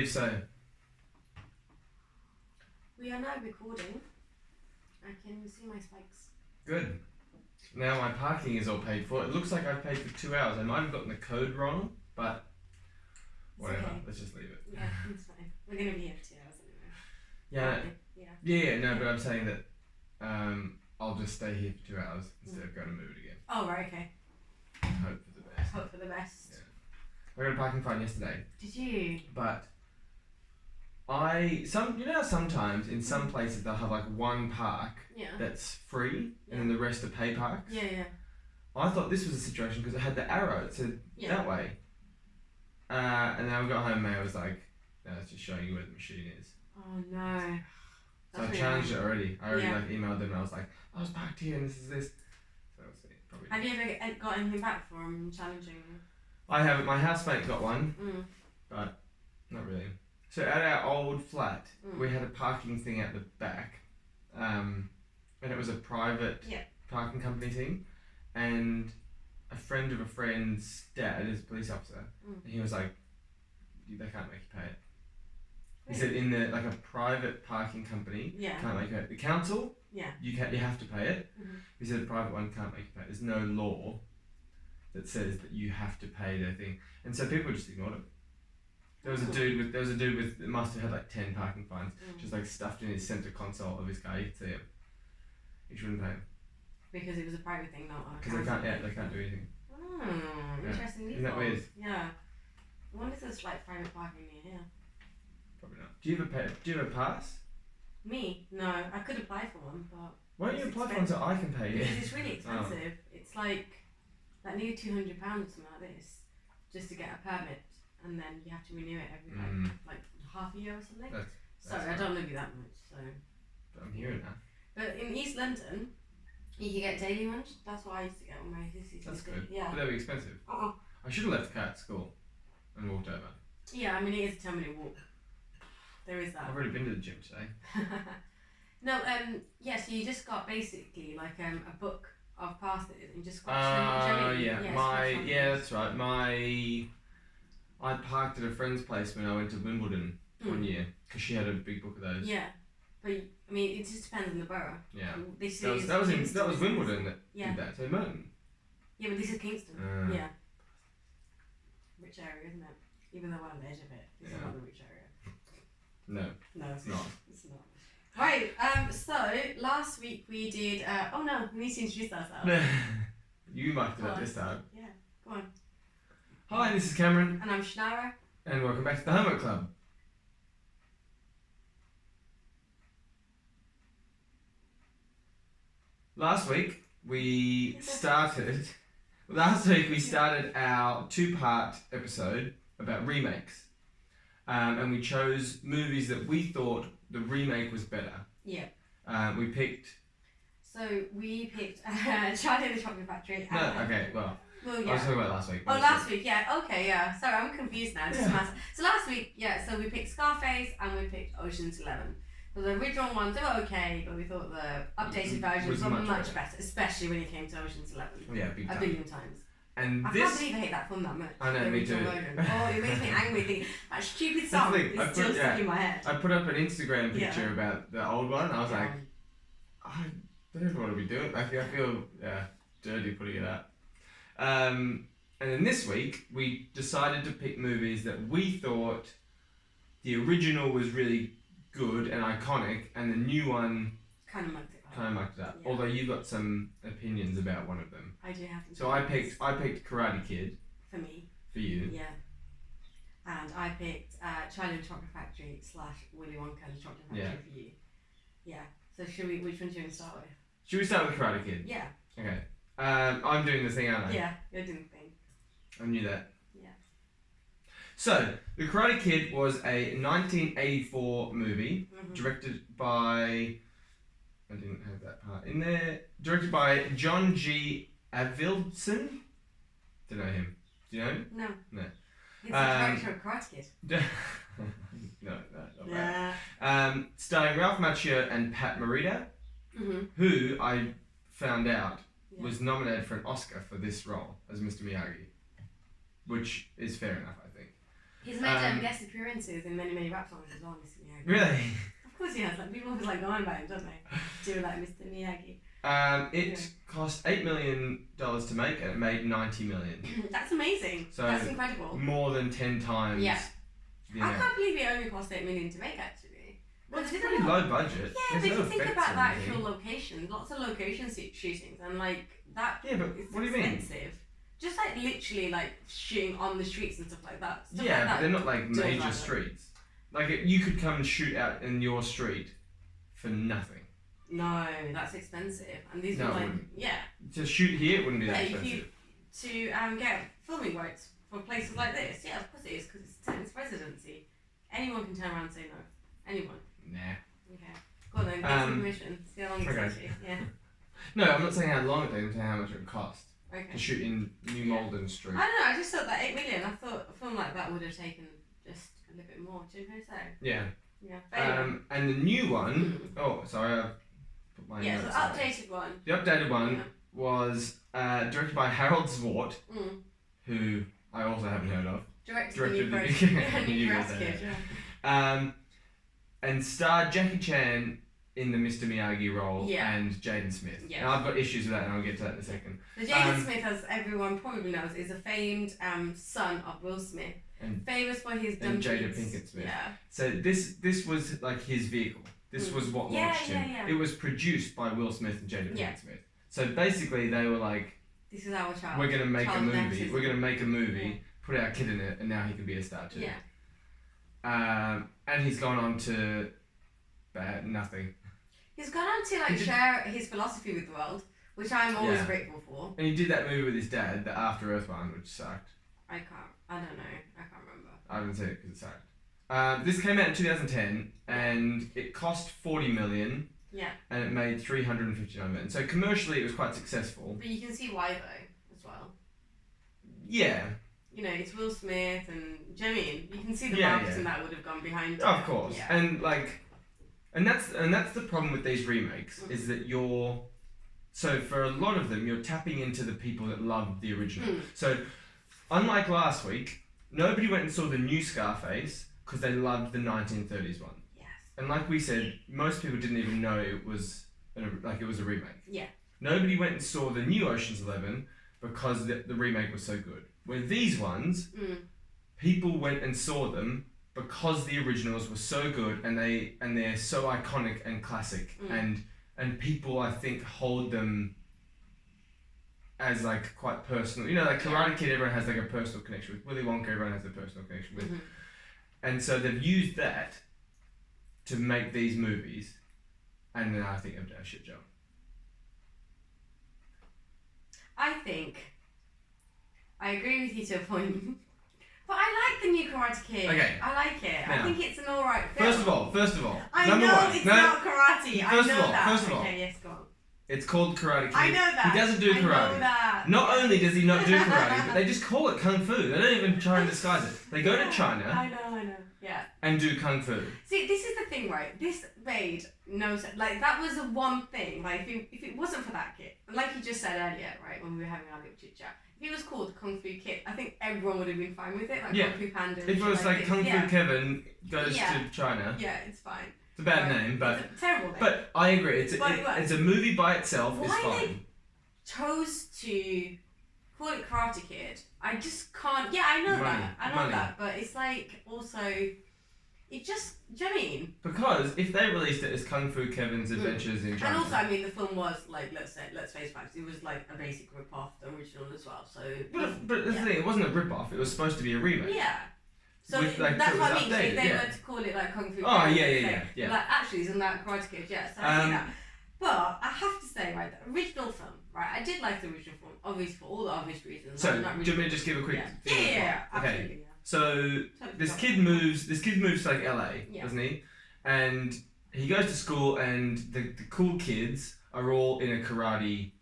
believe so. We are now recording. I can see my spikes. Good. Now my parking is all paid for. It looks like I've paid for 2 hours. I might have gotten the code wrong, but whatever. Okay. Let's just leave it. Yeah, it's fine. We're going to be here for 2 hours anyway. Yeah. Yeah, no, but I'm saying that I'll just stay here for 2 hours instead of going to move it again. Oh, right, okay. Hope for the best. Hope for the best. Yeah. I got a parking fine yesterday. Did you? But sometimes in some places they'll have like one park that's free and then the rest are pay parks. Yeah. I thought this was a situation because it had the arrow. It said that way. And then I got home and I was like, no, it's just showing you where the machine is. Oh no. So I challenged it already. I already emailed them and I was like, I was parked here and this is this. So we'll see. Probably. Have you ever got anything back from challenging? I haven't. My housemate got one, but not really. So at our old flat, we had a parking thing at the back, and it was a private parking company thing, and a friend of a friend's dad is a police officer, and he was like, they can't make you pay it. He said in the like a private parking company can't make you pay it. The council, you have to pay it. He said the private one can't make you pay it. There's no law that says that you have to pay their thing, and so people just ignored it. There was a dude with that must have had like 10 parking fines, just like stuffed in his center console of his car. You could see him. He shouldn't pay him. Because it was a private thing, not on a because they can't do anything. Interesting. Isn't that weird? Yeah. I wonder if there's like private parking near here. Probably not. Do you have a pass? Me? No, I could apply for one, but why don't you apply for one so I can pay you? Because it's really expensive. It's like nearly £200 or something like this, just to get a permit. And then you have to renew it every like half a year or something. Sorry, I don't live you that much, so. But I'm here now. But in East London, you can get daily lunch. That's what I used to get on my CCC. That's good. Yeah. But they'll be expensive. I should have left the car at school and walked over. Yeah, I mean it is a 10-minute walk. There is that. I've already been to the gym today. No, so you just got basically like a book of passes and just scratched them. That's right. I parked at a friend's place when I went to Wimbledon one year because she had a big book of those. Yeah, but I mean, it just depends on the borough. Yeah, that was Wimbledon that did that. So Merton. Yeah, but this is Kingston. Yeah, rich area, isn't it? Even though we're on the edge of it, this is not the rich area. No, it's not. It's not. Right. So last week we did. We need to introduce ourselves. You mucked it up this time. Yeah, go on. Hi, this is Cameron. And I'm Shannara. And welcome back to the Homework Club. Last week we started our 2-part episode about remakes. And we chose movies that we thought the remake was better. Yeah. We picked Charlie and the Chocolate Factory. Well, yeah. I was talking about last week. Last week, yeah. Okay, yeah. Sorry, I'm confused now. So last week, so we picked Scarface and we picked Ocean's 11. So the original ones, they were okay, but we thought the updated version was much better, especially when it came to Ocean's 11. Yeah, big time. A billion times. And I can't believe I hate that film that much. I know, me too. It makes me angry thinking that stupid song is still stuck in my head. I put up an Instagram picture about the old one. I was like, I don't know what to be doing. I feel dirty putting it up. And then this week we decided to pick movies that we thought the original was really good and iconic, and the new one kind of mucked it up. Yeah. Although you've got some opinions about one of them. I do have. So I picked Karate Kid. For me. For you. Yeah. And I picked Charlie and the Chocolate Factory / Willy Wonka and the Chocolate Factory for you. Yeah. So which one do you want to start with? Should we start with Karate Kid? Yeah. Okay. I'm doing the thing, aren't I? Yeah, you're doing the thing. I knew that. Yeah. So, The Karate Kid was a 1984 movie directed by... I didn't have that part in there. Directed by John G. Avildsen. Don't know him. Do you know him? No. No. He's the director of Karate Kid. No, not bad. Starring Ralph Macchio and Pat Morita, who I found out was nominated for an Oscar for this role as Mr. Miyagi, which is fair enough, I think. He's made guest appearances in many rap songs as well, Mr. Miyagi. Really? Of course he has. Like people always like go on about him, don't they? Do like Mr. Miyagi. It cost $8 million to make, and it made $90 million. That's amazing. So that's incredible. More than 10 times. Yeah. I can't believe it only cost $8 million to make, actually. Well, it's pretty low budget. Yeah, but if you think about the actual location, lots of location shootings, and like that. Yeah, but what do you mean? Expensive. Just like literally like shooting on the streets and stuff like that. Stuff like that, but they're not like major streets. Like you could come and shoot out in your street for nothing. No, that's expensive, and these are like To shoot here, it wouldn't be that expensive. To get filming rights for places like this, yeah, of course it is, because it's residency. Anyone can turn around and say no. Anyone. Nah. Okay. Go on then, get some permission. See how long it takes you. Yeah. No, I'm not saying how long it takes, I'm saying how much it would cost. Okay. To shoot in New Malden Street. I don't know, I just thought that $8 million, I thought a film like that would have taken just a little bit more. Do you know what I'm saying? Yeah. Yeah. And the new one, sorry, I put my notes the updated one. The updated one was directed by Harold Zwart, who I also haven't heard of. Directed the new Karate Kid, and starred Jackie Chan in the Mr. Miyagi role and Jaden Smith. Yeah. And I've got issues with that, and I'll get to that in a second. So Jaden Smith, as everyone probably knows, is a famed son of Will Smith, and famous for his dumb Jada Pinkett Smith. Yeah. So this was like his vehicle. This was what launched him. Yeah. It was produced by Will Smith and Jada Pinkett Smith. So basically, they were like, "This is our child. We're gonna make a movie. We're gonna make a movie. Put our kid in it, and now he can be a star too." Yeah. And he's gone on to nothing. He's gone on to share his philosophy with the world, which I'm always grateful for. And he did that movie with his dad, the After Earth one, which sucked. I don't know. I can't remember. I haven't seen it because it sucked. This came out in 2010, and it cost $40 million. Yeah. And it made $359 million. So commercially, it was quite successful. But you can see why though, as well. Yeah. You know, it's Will Smith, and do you know what I mean? You can see the marketing that would have gone behind it. Of course. Yeah. And that's the problem with these remakes, is that so for a lot of them, you're tapping into the people that loved the original. So, unlike last week, nobody went and saw the new Scarface because they loved the 1930s one. Yes. And like we said, most people didn't even know it was a remake. Yeah. Nobody went and saw the new Ocean's 11 because the remake was so good. Where these ones, people went and saw them because the originals were so good, and they're so iconic and classic, and people, I think, hold them as like quite personal. You know, like Karate Kid, everyone has like a personal connection with. Willy Wonka, everyone has a personal connection with. And so they've used that to make these movies, and then I think they've done a shit job. I agree with you to a point. But I like the new Karate Kid. Okay. I like it. Now, I think it's an alright film. First of all. I know it's not karate. I know that. First of all. Okay, yes, go on. It's called Karate Kid. I know that. He doesn't do karate. I know that. Not only does he not do karate, but they just call it Kung Fu. They don't even try and disguise it. They go to China. I know. Yeah. And do Kung Fu. See, this is the thing, right? This made no sense. Like, that was the one thing. Like, if it wasn't for that kid, like you just said earlier, right, when we were having our little chit chat, if it was called Kung Fu Kid, I think everyone would have been fine with it. Like Kung Fu Panda. If it was like Kung Fu Kevin goes to China. Yeah, it's fine. It's a bad name, but it's a terrible name. But I agree. It's a movie by itself. It's fine. Why they chose to call it Karate Kid? I just can't. Yeah, I know that, but it's like also. It just, do you know what I mean? Because if they released it as Kung Fu Kevin's Adventures in China. And also, I mean, the film was, like, let's face facts, it was like a basic rip-off, the original as well, so... But the thing, it wasn't a rip-off, it was supposed to be a remake. Yeah. So that's what I mean, so if they were to call it, like, Kung Fu Kevin... Oh, yeah. Like, actually, isn't that Karate Kid? Yeah, so I see that. But, I have to say, right, the original film, right, I did like the original film, obviously, for all the obvious reasons. So, do you want me to just give a quick... Yeah, absolutely, yeah. So this kid moves to like LA, doesn't he? And he goes to school, and the cool kids are all in a karate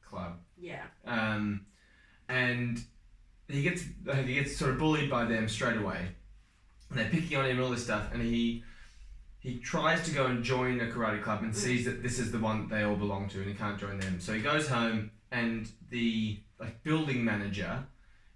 club. Yeah. And he gets sort of bullied by them straight away. And they're picking on him and all this stuff, and he tries to go and join a karate club and sees that this is the one that they all belong to, and he can't join them. So he goes home, and the building manager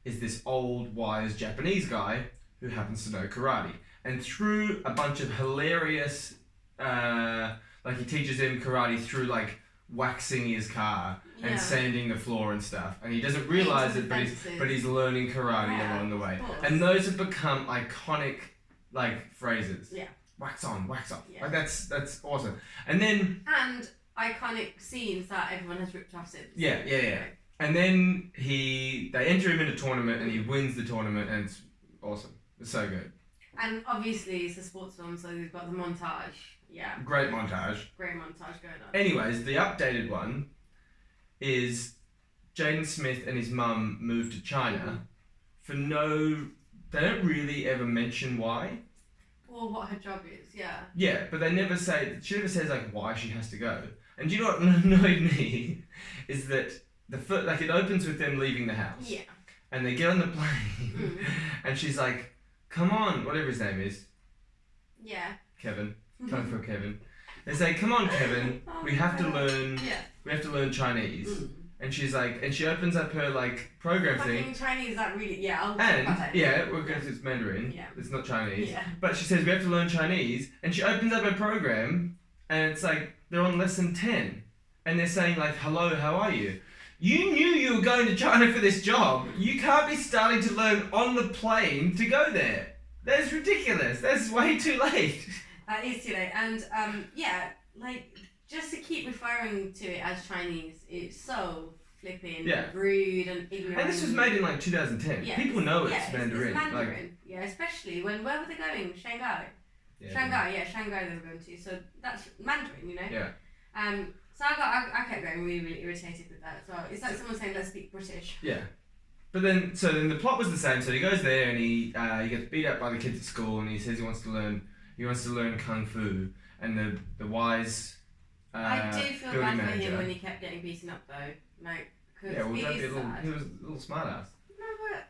is this old, wise Japanese guy who happens to know karate. And through a bunch of hilarious, like he teaches him karate through like waxing his car and sanding the floor and stuff. And he doesn't realise it, but he's learning karate along the way. And those have become iconic like phrases. Yeah. Wax on, wax off. Yeah. Like that's awesome. And then iconic scenes that everyone has ripped off since. Yeah. And then they enter him in a tournament and he wins the tournament and it's awesome. It's so good. And obviously it's a sports film, so we've got the montage. Yeah. Great montage going on. Anyways, the updated one is Jaden Smith and his mum moved to China for they don't really ever mention why. Or what her job is, yeah. Yeah, but she never says like why she has to go. And do you know what annoyed me? Is that it opens with them leaving the house. Yeah. And they get on the plane and she's like, come on, whatever his name is. Yeah. Kevin. Kung Fu Kevin. They say, come on Kevin, we have to learn Chinese. And she's like, and she opens up her like program thing. Chinese, that really, yeah. We're going to it's Mandarin. Yeah. It's not Chinese. Yeah. But she says we have to learn Chinese, and she opens up her program, and it's like they're on lesson 10, and they're saying like, hello, how are you? You knew you were going to China for this job. You can't be starting to learn on the plane to go there. That's ridiculous. That's way too late. That is too late, and like. Just to keep referring to it as Chinese, it's so flipping rude and ignorant. And this was made in like 2010. Yeah, people know it's Mandarin. It's Mandarin. Like, especially where were they going? Shanghai. Yeah. Shanghai they were going to. So that's Mandarin, you know? Yeah. So I kept getting really, really irritated with that as well. It's like someone saying, let's speak British. Yeah. But then the plot was the same. So he goes there and he gets beat up by the kids at school and he says he wants to learn Kung Fu. And the wise... I do feel bad for him when he kept getting beaten up though. Like, cause he was a little smart ass. No, but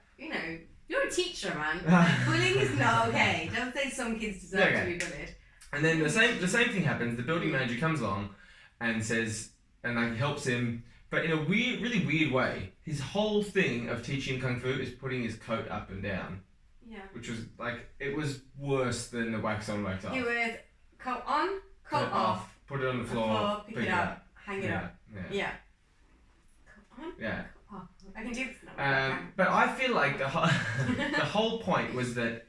you're a teacher, man. Like, bullying is not okay. Don't say some kids deserve to be bullied. And then the same thing happens. The building manager comes along and says, and like helps him, but in a really weird way. His whole thing of teaching kung fu is putting his coat up and down. Yeah. Which was like it was worse than the wax on, wax off. He was coat on, coat off. Put it on the floor, pick it up, hang it up. Yeah. Come on. Yeah. Oh, I can do this now. But I feel like the whole point was that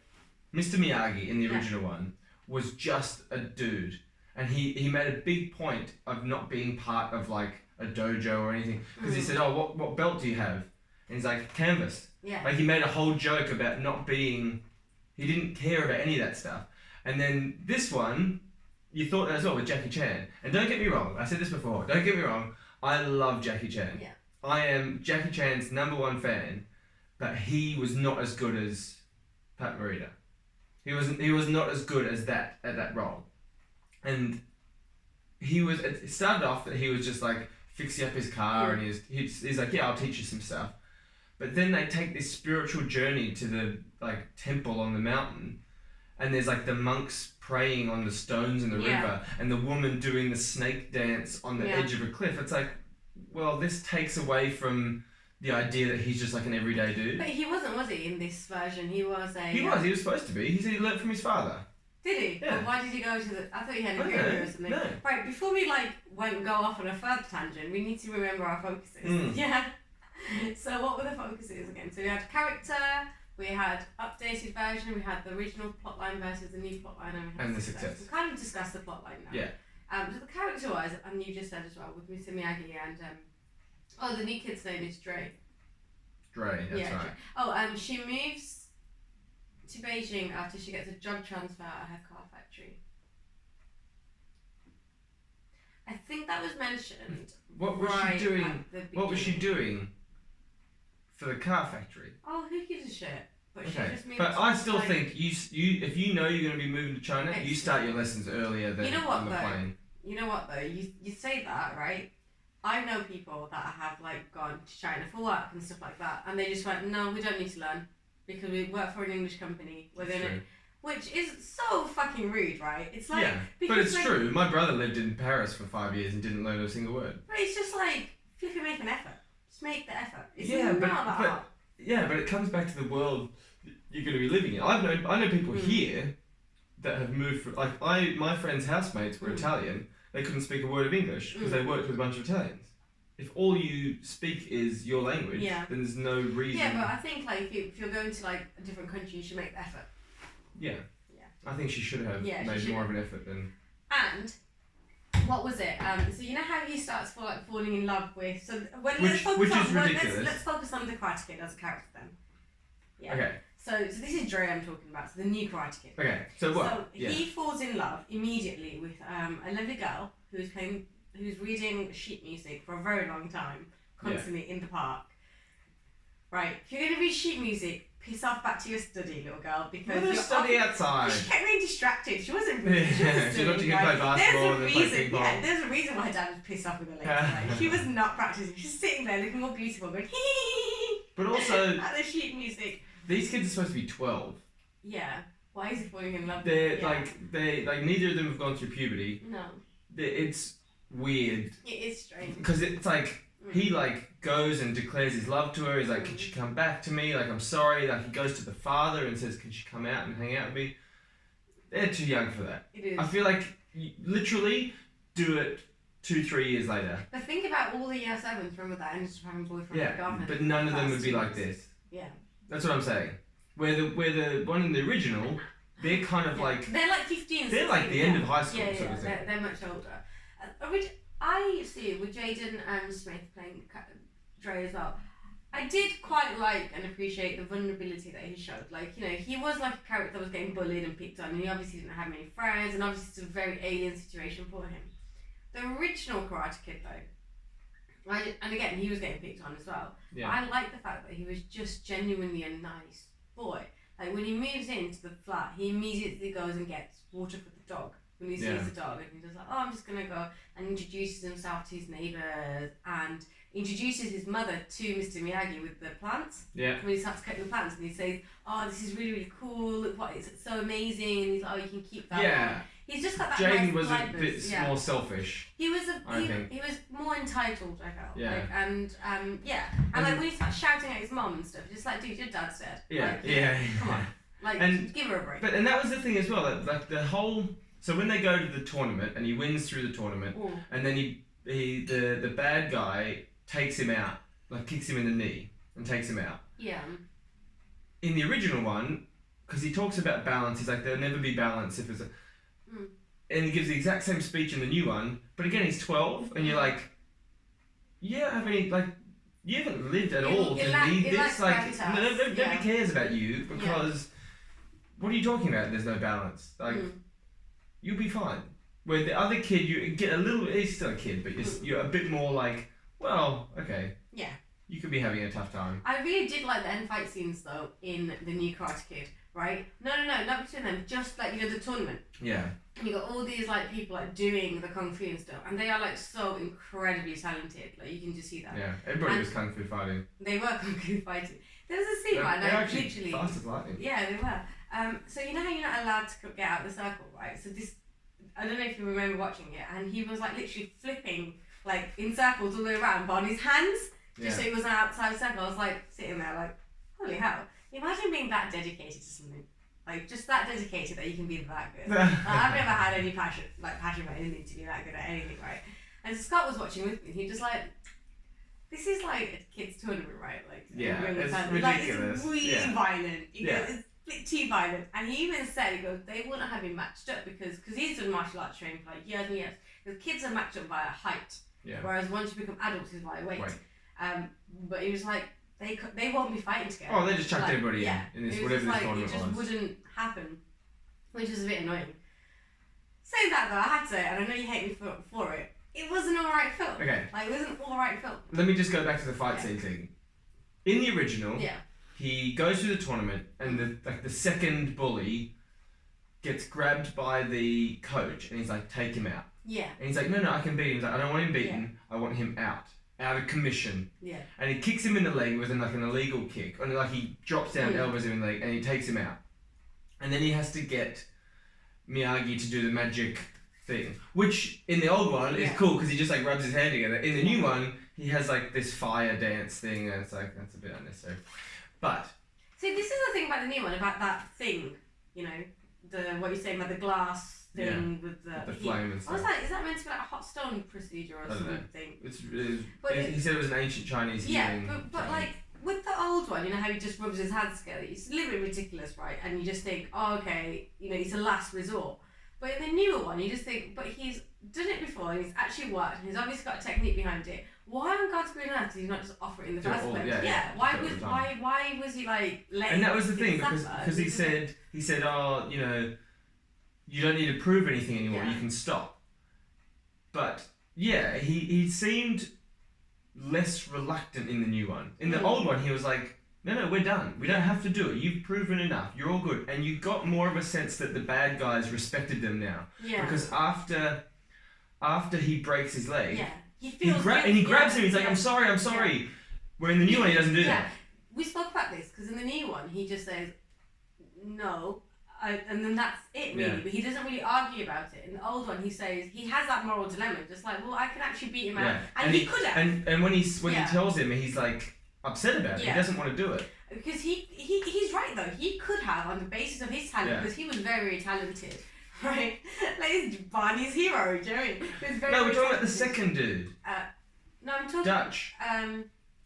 Mr. Miyagi in the original one was just a dude. And he made a big point of not being part of like a dojo or anything. Because he said, oh, what belt do you have? And he's like, canvas. Yeah. Like he made a whole joke about not being, he didn't care about any of that stuff. And then this one, you thought that as well with Jackie Chan. And don't get me wrong, I said this before, don't get me wrong, I love Jackie Chan. Yeah. I am Jackie Chan's #1 fan, but he was not as good as Pat Morita. He was not as good as that at that role. And it started off that he was just like fixing up his car and he's like, yeah, I'll teach you some stuff. But then they take this spiritual journey to the like temple on the mountain. And there's like the monks praying on the stones in the river and the woman doing the snake dance on the edge of a cliff. It's like, well, this takes away from the idea that he's just like an everyday dude. But he wasn't, was he, in this version? He was He was supposed to be. He said he learnt from his father. Did he? Yeah. Well, why did he go to I thought he had a guru or something. No. Right, before we go off on a further tangent, we need to remember our focuses. Yeah. So what were the focuses again? So we had character, we had updated version, we had the original plotline versus the new plotline, and we had the success. We kind of discussed the plotline now. Yeah. So the character-wise, and you just said as well, with Mr. Miyagi and the new kid's name is Dre. Dre, that's right. Dre. Oh, she moves to Beijing after she gets a job transfer at her car factory. I think that was mentioned. What was she doing? What was she doing for the car factory? Oh, who gives a shit? But okay. She just moved but I still think you if you know you're going to be moving to China, you start your lessons earlier than on the plane. You know what though? You say that, right? I know people that have gone to China for work and stuff like that, and they just went, no, we don't need to learn because we work for an English company within it, which is so fucking rude, right? It's like but it's true. My brother lived in Paris for 5 years and didn't learn a single word. But it's just if you make an effort, just make the effort. It's not that hard. Yeah, but it comes back to the world you're going to be living in. I know people here that have moved from, like, my friends' housemates were Italian. They couldn't speak a word of English because they worked with a bunch of Italians. If all you speak is your language, then there's no reason. Yeah, but I think like if you're going to like a different country, you should make the effort. Yeah. I think she should have made more of an effort than. And what was it? So you know how he starts falling in love with. So which is ridiculous. Let's focus on the Karate Kid as a character then. Yeah. Okay. So this is Dre I'm talking about. So the new Karate Kid. Okay. So what? So he falls in love immediately with a lovely girl who's reading sheet music for a very long time, constantly in the park. Right. If you're going to read sheet music, piss off back to your study, little girl, because you're study outside. She kept being distracted. She wasn't really. She not to play basketball and play ping pong. Yeah, there's a reason why Dad was pissed off with her later. Right? She was not practicing. She's sitting there looking all beautiful, going hee. But also at the sheet music. These kids are supposed to be 12. Yeah. Why is he falling in love? They're like neither of them have gone through puberty. No. It's weird. It is strange. Because it's like. He like goes and declares his love to her. He's like, "Can she come back to me? Like, I'm sorry." Like, he goes to the father and says, "Can she come out and hang out with me?" They're too young for that. It is. I feel like you literally do it 2-3 years later. But think about all the year 7s. Remember that ended up having boyfriend and girlfriend. But none of them would be like this. Yeah. That's what I'm saying. Where the one in the original, they're kind of like. They're like 15. They're like the end of high school. Yeah, sort of thing. They're much older. I see with Jaden Smith playing Dre as well. I did quite like and appreciate the vulnerability that he showed. Like, you know, he was like a character that was getting bullied and picked on, and he obviously didn't have many friends, and obviously it's a very alien situation for him. The original Karate Kid, though, and again, he was getting picked on as well. Yeah. But I like the fact that he was just genuinely a nice boy. Like, when he moves into the flat, he immediately goes and gets water for the dog. When he sees the dog, and he's just like, "Oh, I'm just gonna go," and introduces himself to his neighbours and introduces his mother to Mr. Miyagi with the plants. Yeah. When he starts cutting the plants, and he says, "Oh, this is really, really cool. Look what it's so amazing." And he's like, "Oh, you can keep that." Yeah. One. He's just got that. Jaden nice was lightness. a bit more selfish. He was he was more entitled, I felt. Yeah. Like, and like when he starts shouting at his mom and stuff, just like, dude, your dad's dead. Yeah. Like, come on. Like, give her a break. But and that was the thing as well. Like the whole. So when they go to the tournament and he wins through the tournament, and then the bad guy takes him out, like kicks him in the knee and takes him out. Yeah. In the original one, because he talks about balance, he's like, there'll never be balance if it's a. And he gives the exact same speech in the new one, but again he's 12, and you're like, you don't have any like. You haven't lived at all to need this. Like, nobody cares about you because. What are you talking about? There's no balance. Like. You'll be fine. Where the other kid, you get a little. He's still a kid, but you're a bit more like, well, okay. Yeah. You could be having a tough time. I really did like the end fight scenes though in the new Karate Kid, right? No, not between them. Just like, you know, the tournament. Yeah. And you got all these like people like doing the kung fu and stuff, and they are like so incredibly talented. Like, you can just see that. Yeah. Everybody was kung fu fighting. They were kung fu fighting. There was a scene where like literally. Fast as lightning. Yeah, they were. So you know how you're not allowed to get out of the circle, right? So this, I don't know if you remember watching it, and he was like literally flipping like in circles all the way around, but on his hands, just so he was outside the circle. I was like sitting there like, holy hell! Imagine being that dedicated to something, like just that dedicated that you can be that good. Like, I've never had any passion for anything to be that good at anything, right? And so Scott was watching with me. He just like, this is like a kids tournament, right? Like, it's ridiculous. Like, it's really violent. It's too violent. And he even said, he goes, they wouldn't have been matched up because he's done martial arts training for like years and years. The kids are matched up via height, whereas once you become adults, it's via weight. But he was like, they won't be fighting together. Oh, they just chucked everybody in this whatever this tournament was. It just wouldn't happen, which is a bit annoying. Saying that though, I had to, and I know you hate me for it. It was an alright film. Okay. Like, it was an alright film. Let me just go back to the fight scene thing. In the original, he goes through the tournament, and the second bully gets grabbed by the coach, and he's like, take him out. Yeah. And he's like, no, I can beat him. He's like, I don't want him beaten. I want him out of commission. Yeah. And he kicks him in the leg with like an illegal kick, and like he drops down, elbows him in the leg, and he takes him out. And then he has to get Miyagi to do the magic thing, which in the old one is cool because he just like rubs his hand together. In the new one, he has like this fire dance thing, and it's like, that's a bit unnecessary. But See, this is the thing about the new one, about that thing, you know, what you're saying about the glass thing with the flame and stuff. What was that? Is that meant to be like a hot stone procedure or something? He said it was an ancient Chinese healing. Yeah, but like with the old one, you know how he just rubs his hands together. It's a little bit ridiculous, right? And you just think, oh, okay, you know, it's a last resort. But in the newer one, you just think, but he's done it before, and he's actually worked, and he's obviously got a technique behind it. Why on God's green earth did he not just offer it in the first place? Yeah. Why was he like letting? And that was the thing, because he said, oh, you know, you don't need to prove anything anymore. You can stop. But yeah, he seemed less reluctant in the new one. In the old one, he was like, no, we're done. We don't have to do it. You've proven enough. You're all good. And you got more of a sense that the bad guys respected them now. Yeah. Because after he breaks his leg, he grabs him. He's like, I'm sorry. Yeah. Where in the new one, he doesn't do that. We spoke about this, because in the new one, he just says, no, and then that's it, really. Yeah. But he doesn't really argue about it. In the old one, he says, he has that moral dilemma, just like, well, I can actually beat him out. And he could have. And when he tells him, he's like, upset about it. He doesn't want to do it. Because he's right though. He could have, on the basis of his talent, because he was very talented, right? Like he's Barney's hero, do you know what I mean? No, we're talking about the second dude. No, I'm talking Dutch.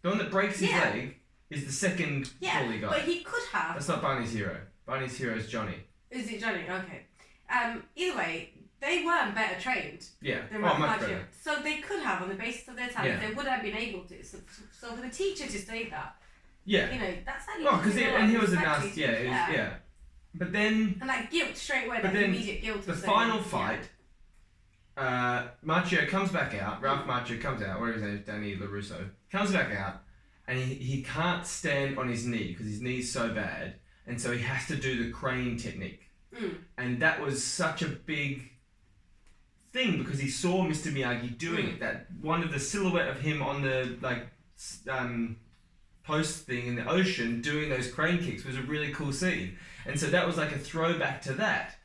The one that breaks his leg is the second bully guy. But he could have. That's not Barney's hero. Barney's hero is Johnny. Is it Johnny? Okay. Either way, they weren't better trained. Yeah. Much better. So they could have, on the basis of their talent, they would have been able to. So for the teacher to say that, you know, that's like. Well, because he was a nasty. Yeah. But then. And that guilt straight away. That immediate guilt. The final fight. Macchio comes back out. Ralph Macchio comes out. Whatever his name is, Danny LaRusso comes back out, and he can't stand on his knee because his knee's so bad, and so he has to do the crane technique. And that was such a big thing because he saw Mr. Miyagi doing it. That one of the silhouette of him on the post thing in the ocean doing those crane kicks was a really cool scene. And so that was like a throwback to that.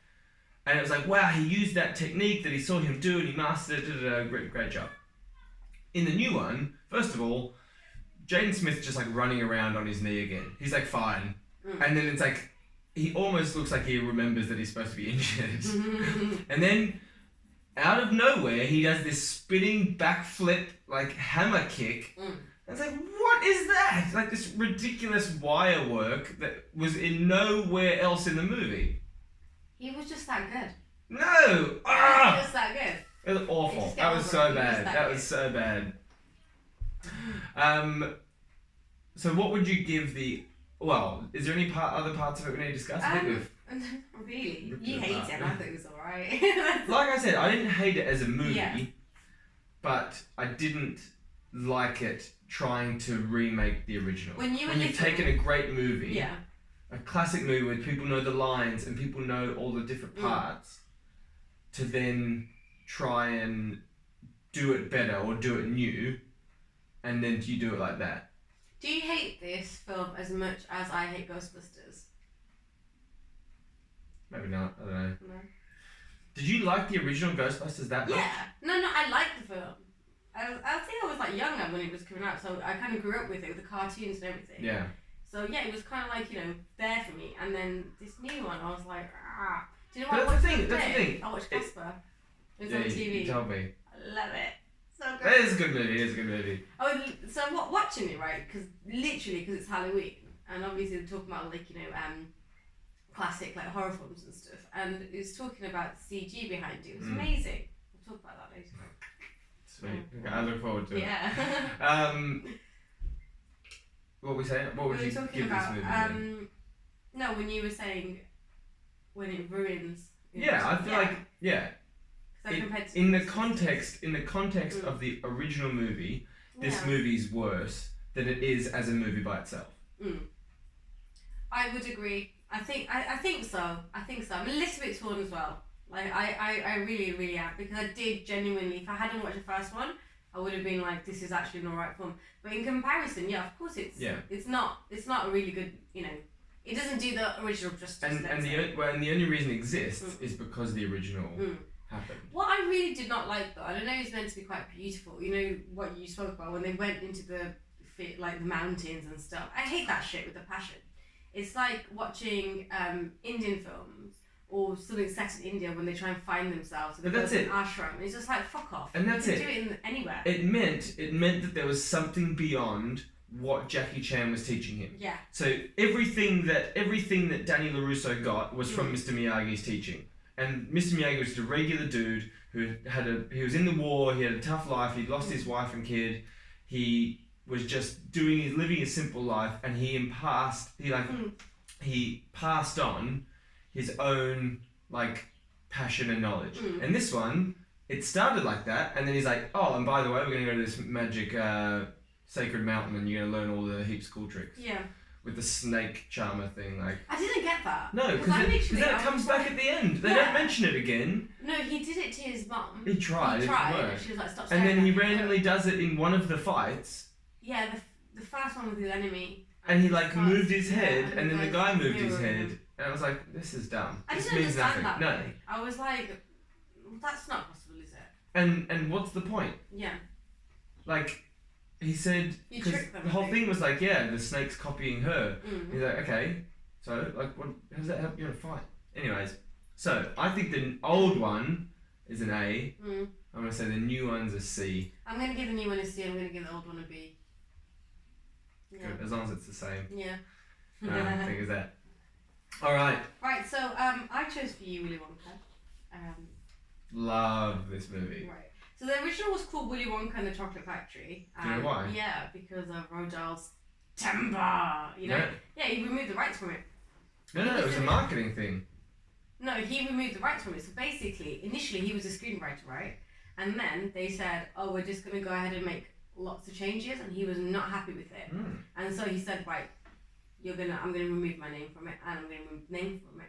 And it was like, wow, he used that technique that he saw him do and he mastered it. Great job. In the new one, first of all, Jaden Smith's just like running around on his knee again. He's like fine. And then it's like he almost looks like he remembers that he's supposed to be injured. And then out of nowhere, he does this spinning backflip, like hammer kick. And it's like, what is that? Like this ridiculous wire work that was in nowhere else in the movie. He was just that good. No! He was just that good. It was awful. That was so bad. That was so bad. So what would you give the... Well, is there any other parts of it we need to discuss? Really? You hate it, and I thought it was alright. Like I said, I didn't hate it as a movie, but I didn't like it trying to remake the original. When you've taken a great movie, a classic movie where people know the lines and people know all the different parts, to then try and do it better or do it new, and then you do it like that. Do you hate this film as much as I hate Ghostbusters? Maybe not. I don't know. No. Did you like the original Ghostbusters that much? Yeah. No, I liked the film. I think I was like younger when it was coming out, so I kind of grew up with it, with the cartoons and everything. Yeah. So yeah, it was kind of like, you know, there for me. And then this new one, I was like, ah. Do you know what? That's the thing. I watched Casper. It was on TV. You told me. I love it. So good. It is a good movie. Oh, so watching it, right? Because it's Halloween, and obviously they're talking about like, you know, classic like horror films and stuff, and it was talking about CG behind it. It was amazing. We'll talk about that later. Sweet. Okay, I look forward to it. Yeah. What were we saying? What would you give this movie? No, when you were saying when it ruins. Yeah, I feel like in the context of the original movie, this movie's worse than it is as a movie by itself. I would agree. I think so. I'm a little bit torn as well. Like I really, really am, because I did genuinely. If I hadn't watched the first one, I would have been like, this is actually an alright film. But in comparison, of course it's not a really good, you know. It doesn't do the original justice. And the only reason it exists is because the original happened. What I really did not like, though, I don't know, it's meant to be quite beautiful. You know what you spoke about when they went into the mountains and stuff. I hate that shit with a passion. It's like watching Indian films or something set in India when they try and find themselves. But that's it. Ashram. It's just like, fuck off. And that's it. You can do it anywhere. It meant that there was something beyond what Jackie Chan was teaching him. Yeah. So everything that Danny LaRusso got was from Mr. Miyagi's teaching. And Mr. Miyagi was just a regular dude who he was in the war, he had a tough life, he'd lost his wife and kid, he was just living a simple life, and he passed on his own like passion and knowledge. And this one, it started like that, and then he's like, oh, and by the way, we're going to go to this magic sacred mountain, and you're going to learn all the heaps cool tricks. Yeah. With the snake charmer thing, like. I didn't get that. No, because then it comes back at the end. They don't mention it again. No, he did it to his mum. He tried. And she was like, stop. And then he randomly does it in one of the fights. Yeah, the first one with the enemy. And he like moved his head, and then the guy moved his head, and I was like, this is dumb. I didn't understand that. No. I was like, well, that's not possible, is it? And what's the point? Yeah. Like. He said, because the whole thing was like, yeah, the snake's copying her. He's like, okay, so like, what? How does that help you in a fight? Anyways, so I think the old one is an A. I'm gonna say the new one's a C. I'm gonna give the new one a C. I'm gonna give the old one a B. Yeah. Good, as long as it's the same. Yeah. Thing as that. All right. Right. So I chose for you Willy Wonka. Love this movie. Right. So the original was called Willy Wonka and the Chocolate Factory. Do you know why? Yeah, because of Roald Dahl's timber. You know? Yeah, he removed the rights from it. No, it was a marketing thing. No, he removed the rights from it. So basically, initially he was a screenwriter, right? And then they said, oh, we're just going to go ahead and make lots of changes, and he was not happy with it. And so he said, right, I'm going to remove my name from it, and I'm going to remove the name from it.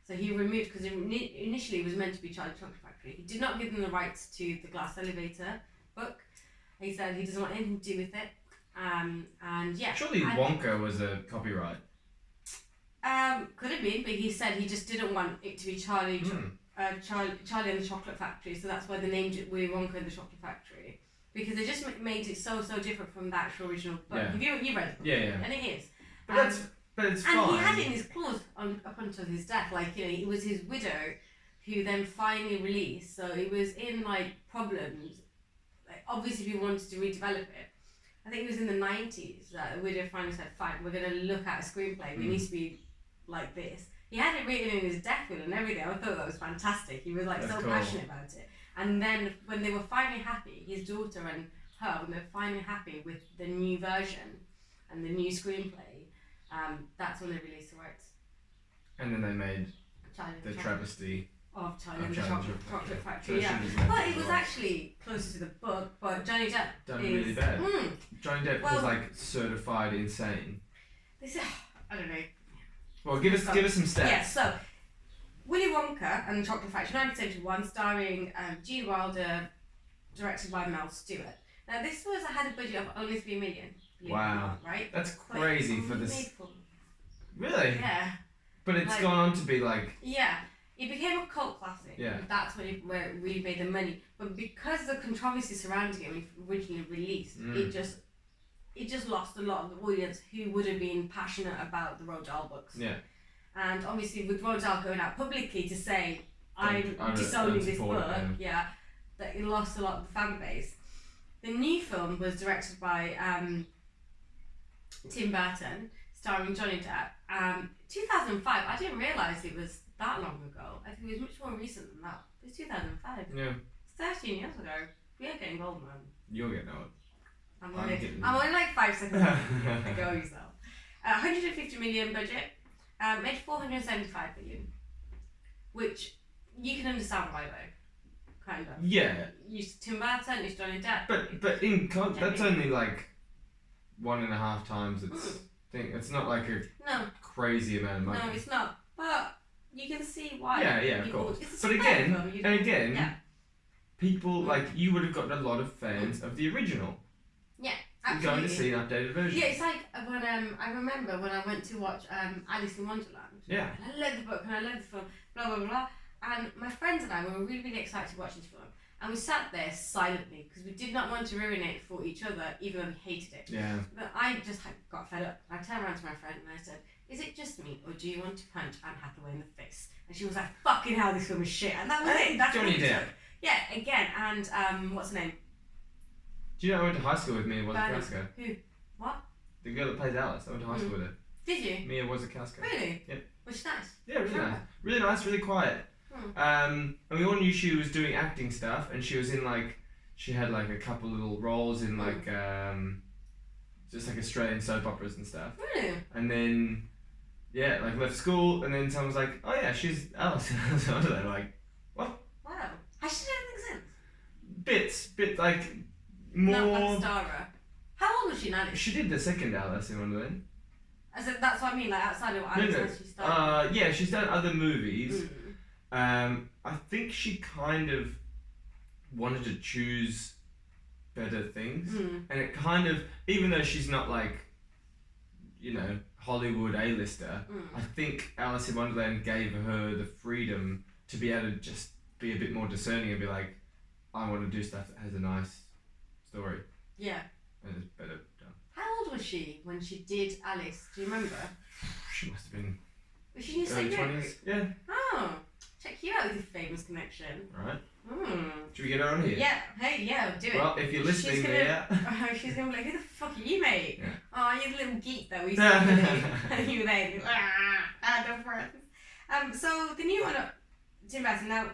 So he removed, because initially it was meant to be Charlie Chocolate Factory. He did not give them the rights to the Glass Elevator book. He said he doesn't want anything to do with it. And yeah. Surely Wonka was a copyright. Could have been, but he said he just didn't want it to be Charlie and the Chocolate Factory. So that's why they named it Willy Wonka and the Chocolate Factory, because they just made it so different from the actual original book. Yeah. Have you read it? Yeah. And it is. But it's and fine. he had it in his clause up until his death. Like, you know, it was his widow who then finally released. So it was in like problems. Like, obviously, we wanted to redevelop it. I think it was in the 90s that the widow finally said, "Fine, we're going to look at a screenplay. It needs to be like this." He had it written in his death will and everything. I thought that was fantastic. He was like That's so cool. Passionate about it. And then when they were finally happy, his daughter and her, when they were finally happy with the new version and the new screenplay. That's when they released the rights. And then they made the travesty of Charlie and the Chocolate Factory. Yeah, but it was actually closer to the book. But Johnny Depp done really bad. Johnny Depp was like certified insane. I don't know. Well, give us some stats. Yeah, so Willy Wonka and the Chocolate Factory, 1971, starring Gene Wilder, directed by Mel Stewart. Now this had a budget of only $3 million. Wow. Right? That's crazy for this. Really? Yeah. But it's gone on to be like. Yeah. It became a cult classic. Yeah. That's where it really made the money. But because of the controversy surrounding it when it originally released, it just lost a lot of the audience who would have been passionate about the Roald Dahl books. Yeah. And obviously with Roald Dahl going out publicly to say, I'm disowning this book, that it lost a lot of the fan base. The new film was directed by Tim Burton, starring Johnny Depp. 2005, I didn't realise it was that long ago. I think it was much more recent than that. It was 2005. Yeah. It's 13 years ago. We are getting old, man. You're getting old. I'm only like 5 seconds ago yourself. 150 million budget, made 475 million, which you can understand why though, kind of. Yeah. It's Tim Burton, it's Johnny Depp. But in that's only like 1.5 times its thing. It's not like a crazy amount of money. No, it's not. But you can see why. Yeah, of course. But again, people like you would have gotten a lot of fans of the original. Yeah, absolutely. Going to see an updated version. Yeah, it's like when I remember when I went to watch Alice in Wonderland. Yeah. And I love the book and I love the film, blah blah blah. And my friends and I were really excited to watch this film. And we sat there silently because we did not want to ruin it for each other, even though we hated it. Yeah. But I just got fed up. I turned around to my friend and I said, "Is it just me, or do you want to punch Anne Hathaway in the face?" And she was like, "Fucking hell, this film is shit." And that was it. That's Johnny Depp. Yeah, again. And what's her name? Do you know I went to high school with Mia Wasikowska? Who? What? The girl that plays Alice. I went to high school with her. Did you? Mia Wasikowska. Really? Yep. Was she nice? Yeah, really nice. Really nice, really quiet. And we all knew she was doing acting stuff, and she was in she had like a couple little roles in just like Australian soap operas and stuff. Really? And then, yeah, left school, and then someone was like, "Oh yeah, she's Alice." So I was like, "What?" Wow. Has she done anything since? Bits, more. Not like Stara. How old was she now? She did the second Alice in Wonderland. That's what I mean, outside of Alice, No. she started. Yeah, she's done other movies. I think she kind of wanted to choose better things, and it kind of, even though she's not Hollywood A-lister, I think Alice in Wonderland gave her the freedom to be able to just be a bit more discerning and be like, I want to do stuff that has a nice story. Yeah. And it's better done. How old was she when she did Alice? Do you remember? She must have been. Was she in your early 20s? Yeah. Oh, check you out with your famous connection. Right. Should we get her on here? Yeah. Hey, yeah, do it. Well, if you're listening, Mia. She's gonna be like, "Who the fuck are you, mate?" Yeah. Oh, you're the little geek that we used to be. And you were there, no friends. So the new one, Tim Burton. Now,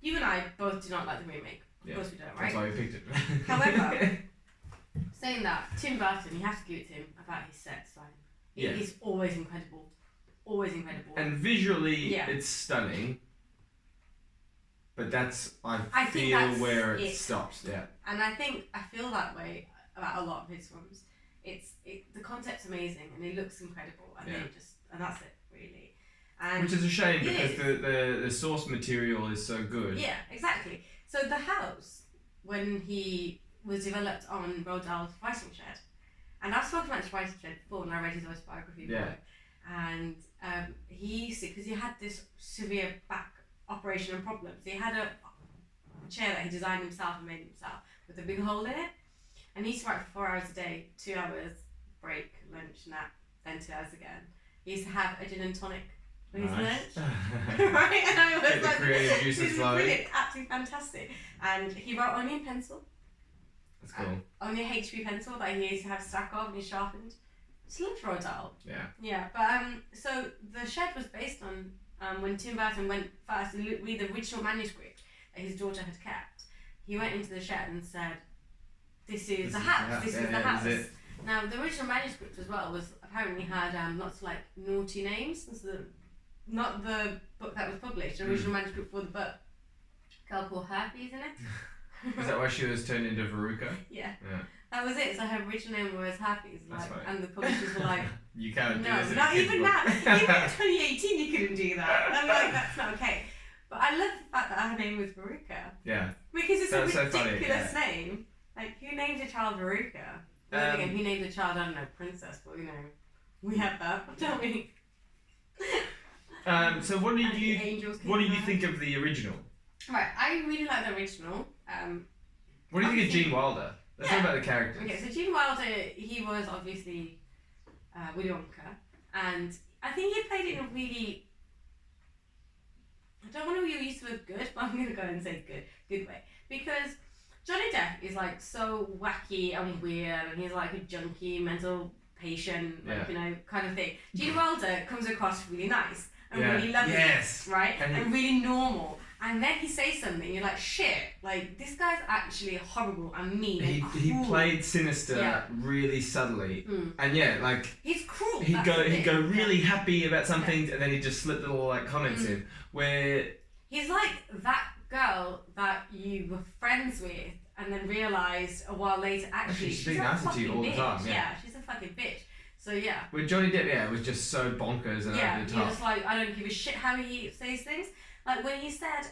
you and I both do not like the remake. Of course we don't, right? That's why we picked it. However, saying that, Tim Burton, you have to give it to him about his set design. He's always incredible. Always incredible. And visually, it's stunning. But I feel that's where it stops. Yeah. And I feel that way about a lot of his films. The concept's amazing and it looks incredible, and and that's it really. And which is a shame because the source material is so good. Yeah, exactly. So the house, when he was developed on Roald Dahl's writing shed, and I've spoken about his writing shed before when I read his autobiography. Yeah. And because he had this severe back operation and problems. He had a chair that he designed himself and made himself with a big hole in it, and he used to write for 4 hours a day, 2 hours break, lunch, nap, then 2 hours again. He used to have a gin and tonic for his lunch, right? And I was like, "This is brilliant, absolutely fantastic." And he wrote only in pencil. That's cool. Only a HB pencil that he used to have a stack of and he sharpened. It's Roald Dahl. Yeah. Yeah, but so the shed was based on. When Tim Burton went first to read the original manuscript that his daughter had kept, he went into the shed and said, "This is the house. This is the house." Now, the original manuscript as well was apparently had lots of naughty names. So not the book that was published. The original manuscript for the book. A girl called Herpes in it. Is that why she was turned into Veruca? Yeah. That was it. So her original name was Herpes, and the publishers were like, "You can't do no, this." not even that. Even in 2018, you couldn't do that. And I'm like, that's not okay. But I love the fact that her name was Veruca. Yeah. Because it's That's a ridiculous so funny, name. Who named a child Veruca? Then again, who named a child, I don't know, Princess? But we have that. Tell me. So what do you think of the original? Right, I really like the original. What do you think of Gene Wilder? Let's talk about the characters. Okay, so Gene Wilder, he was obviously Willy Wonka, and I think he played it in a really, I don't want to use the word good, but I'm going to go and say good way, because Johnny Depp is so wacky and weird, and he's like a junkie, mental patient, kind of thing. Gene Wilder comes across really nice and really lovely, right, and really normal. And then he says something, you're like, shit, this guy's actually horrible and mean and cruel. He played sinister really subtly. And he's cruel. He'd go really happy about some things, and then he'd just slip little comments in, where... He's like that girl that you were friends with, and then realised a while later, actually, she's being nasty to you all the time. Yeah, she's a fucking bitch. So yeah. With Johnny Depp, was just so bonkers and over the top. You're just like, I don't give a shit how he says things. When he said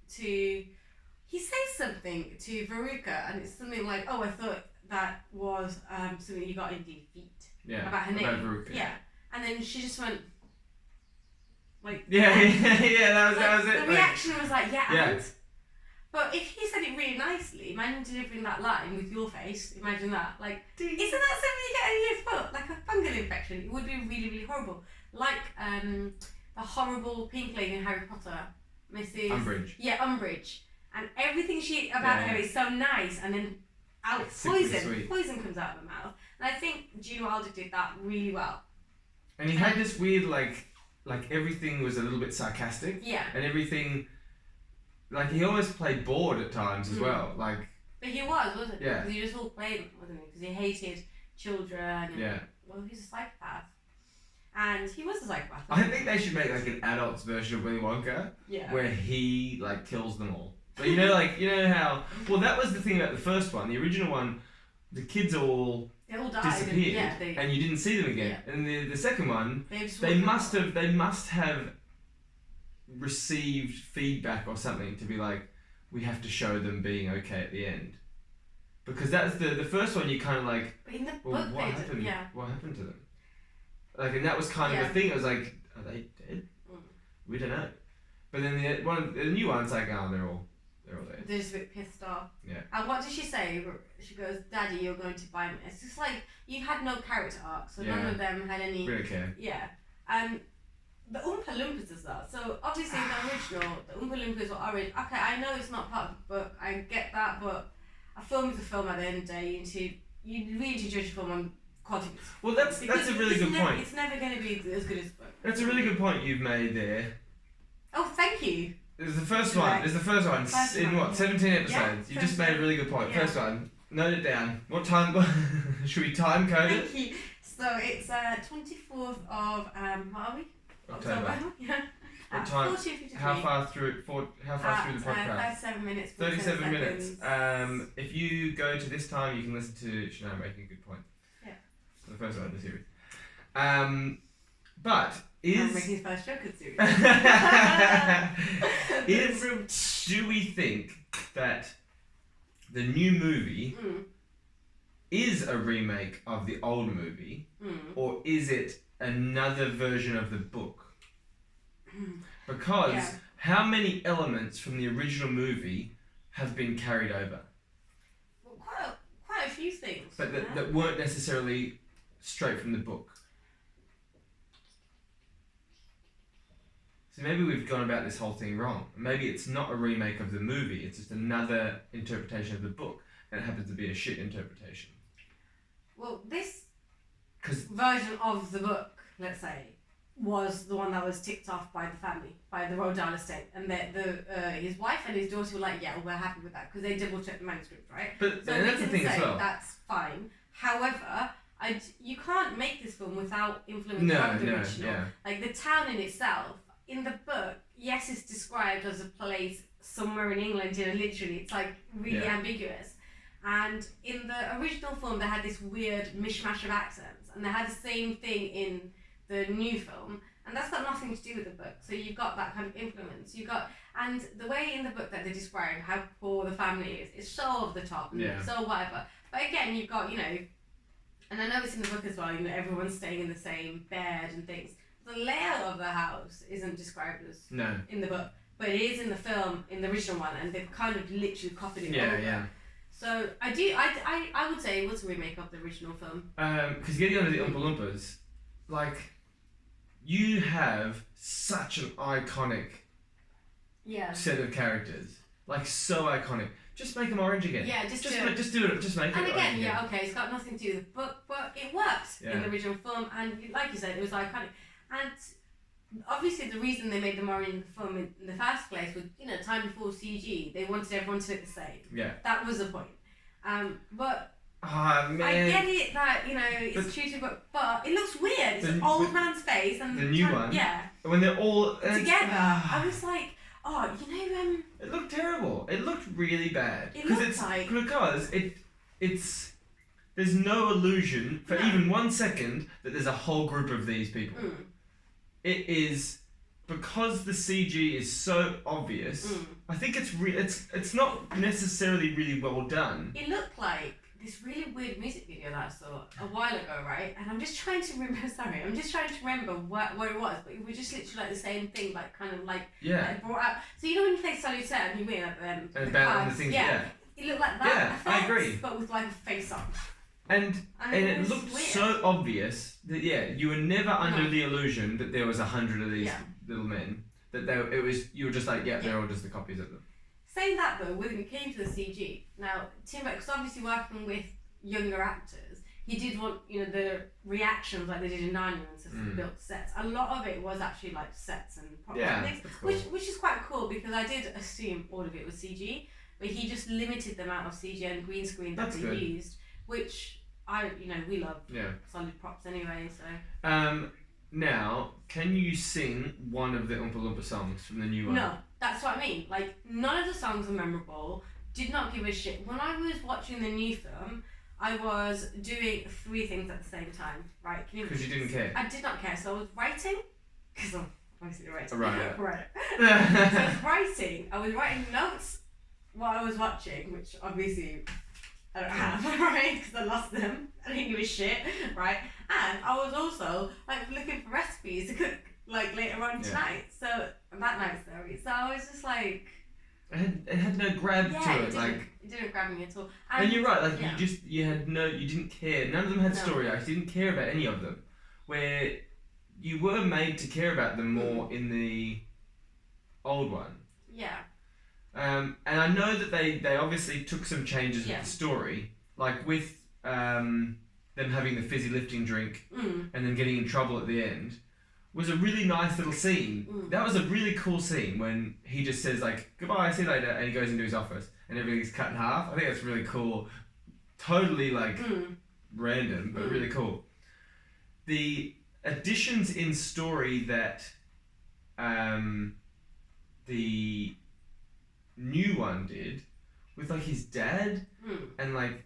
he says something to Veruca, and it's something like, "Oh, I thought that was something you got in defeat." Yeah. About her name. About Veruca. Yeah. And then she just went Yeah, that was it. The reaction was like, and But if he said it really nicely, imagine delivering that line with your face. Imagine that. Like, isn't that something you get in your foot? Like a fungal infection. It would be really, really horrible. Like the horrible pink lady in Harry Potter, Mrs. Umbridge. Yeah, Umbridge. And everything about her is so nice, and then poison comes out of her mouth. And I think Gene Wilder did that really well. And he had this weird, like everything was a little bit sarcastic. Yeah. And everything, like he almost played bored at times as well. Like. But he wasn't he? Yeah. Because he just all played, wasn't he? Because he hated children. And, yeah. Well, he's a psychopath. And he was a psychopath. I think they should make like an adult's version of Willy Wonka. Yeah. Where he like kills them all. But you know how. Well, that was the thing about the first one. The original one, the kids all. They all died. Disappeared, and you didn't see them again. Yeah. And the second one, they must have received feedback or something to be like, we have to show them being okay at the end, because that's the first one. You kind of like, but in the well, book, what happened? Yeah. What happened to them? Like, and that was kind of the thing. It was like, are they dead? We don't know. But then the new one's like, oh, they're all there. They're just a bit pissed off. Yeah. And what does she say? She goes, "Daddy, you're going to buy me." It's just like you've had no character arc, so none of them had any. Really care. Yeah. The Oompa Loompas is that. So obviously in the original, the Oompa Loompas were orange. Okay, I know it's not part of the book. I get that, but a film is a film at the end of the day. You really need to judge a film on quality. Well, that's a really good point. It's never going to be as good as the book. That's a really good point you've made there. Oh, thank you. There's the first one. In what, 17 episodes? Yeah, you just made a really good point. Yeah. First one. Note it down. What time? Should we time code it? Thank you. So it's 24th of what are we? October. Yeah. What time? 14:53. How far through the podcast? 37 minutes. 37 minutes. If you go to this time, you can listen to Shania making a good point. Yeah. For the first one of the series. But I'm making his first joke of the series. Do we think that the new movie is a remake of the old movie, or is it another version of the book? Because how many elements from the original movie have been carried over? Well, quite a few things. But that weren't necessarily straight from the book. So maybe we've gone about this whole thing wrong. Maybe it's not a remake of the movie, it's just another interpretation of the book, and it happens to be a shit interpretation. Well, this version of the book, let's say, was the one that was ticked off by the family, by the Roald Dahl estate, and his wife and his daughter were like, yeah, we're happy with that, because they double-checked the manuscript, right? But so that's the thing as well. That's fine. However, you can't make this film without influence from the original. Yeah. Like, the town in itself, in the book, yes, it's described as a place somewhere in England, literally, it's like really ambiguous. And in the original film, they had this weird mishmash of accents, and they had the same thing in the new film, and that's got nothing to do with the book. So you've got that kind of influence. And the way in the book that they describe how poor the family is so over the top, and so whatever. But again, you've got, and I know it's in the book as well, everyone's staying in the same bed and things. The layout of the house isn't described as in the book, but it is in the film, in the original one, and they've kind of literally copied it over. Yeah. So I would say it was a remake of the original film. Because getting onto the Oompa Loompas, like, you have such an iconic set of characters, like so iconic. Just make them orange again. Yeah, just do it. Just do it. Just make it. And again, orange again. okay, it's got nothing to do with the book, but it worked in the original film, and like you said, it was iconic. And obviously, the reason they made them orange in the film in the first place was, time before CG, they wanted everyone to look the same. Yeah. That was the point. But man. I get it that it's true to the book, but it looks weird. It's an old man's face, and the new one. Yeah. When they're all together, I was like, it looked terrible. It looked really bad. Because it's there's no illusion for even 1 second that there's a whole group of these people. It is because the CG is so obvious. I think it's not necessarily really well done. It looked like this really weird music video that I saw a while ago, right? And I'm just trying to remember. Sorry, I'm just trying to remember what it was, but it was just literally like the same thing, like kind of like brought out. So you know when you play Solitaire and you win the cards, things, it looked like that. Yeah, I agree. But with like a face on. And it looked weird. so obvious that you were never under the illusion that there was 100 of these little men. That you were just like, they're all just the copies of them. Saying that though, when it came to the CG, now Tim Burton's obviously working with younger actors, he did want the reactions like they did in Narnia and stuff, built sets. A lot of it was actually like sets and props and things, cool. which is quite cool because I did assume all of it was CG, but he just limited the amount of CG and green screen that they used, which we love solid props anyway. So now, can you sing one of the Oompa Loompa songs from the new one? No, that's what I mean. Like, none of the songs are memorable. Did not give a shit. When I was watching the new film, I was doing 3 things at the same time, right? Because you didn't care? I did not care. So I was writing, because I'm obviously a writer. Right. So I was writing notes while I was watching, which obviously I don't have, right? Because I lost them. I didn't give a shit, right? And I was also like looking for recipes to cook like later on tonight. So that night, sorry. So I was just like, it had no grab to it. It didn't grab me at all. And you're right. Like you didn't care. None of them had story arcs. You didn't care about any of them. Where you were made to care about them more in the old one. Yeah. And I know that they obviously took some changes with the story, like with them having the fizzy lifting drink and then getting in trouble at the end, was a really nice little scene. That was a really cool scene when he just says like, goodbye, see you later, and he goes into his office and everything's cut in half. I think that's really cool. Totally like random, but really cool. The additions in story that the new one did with like his dad and like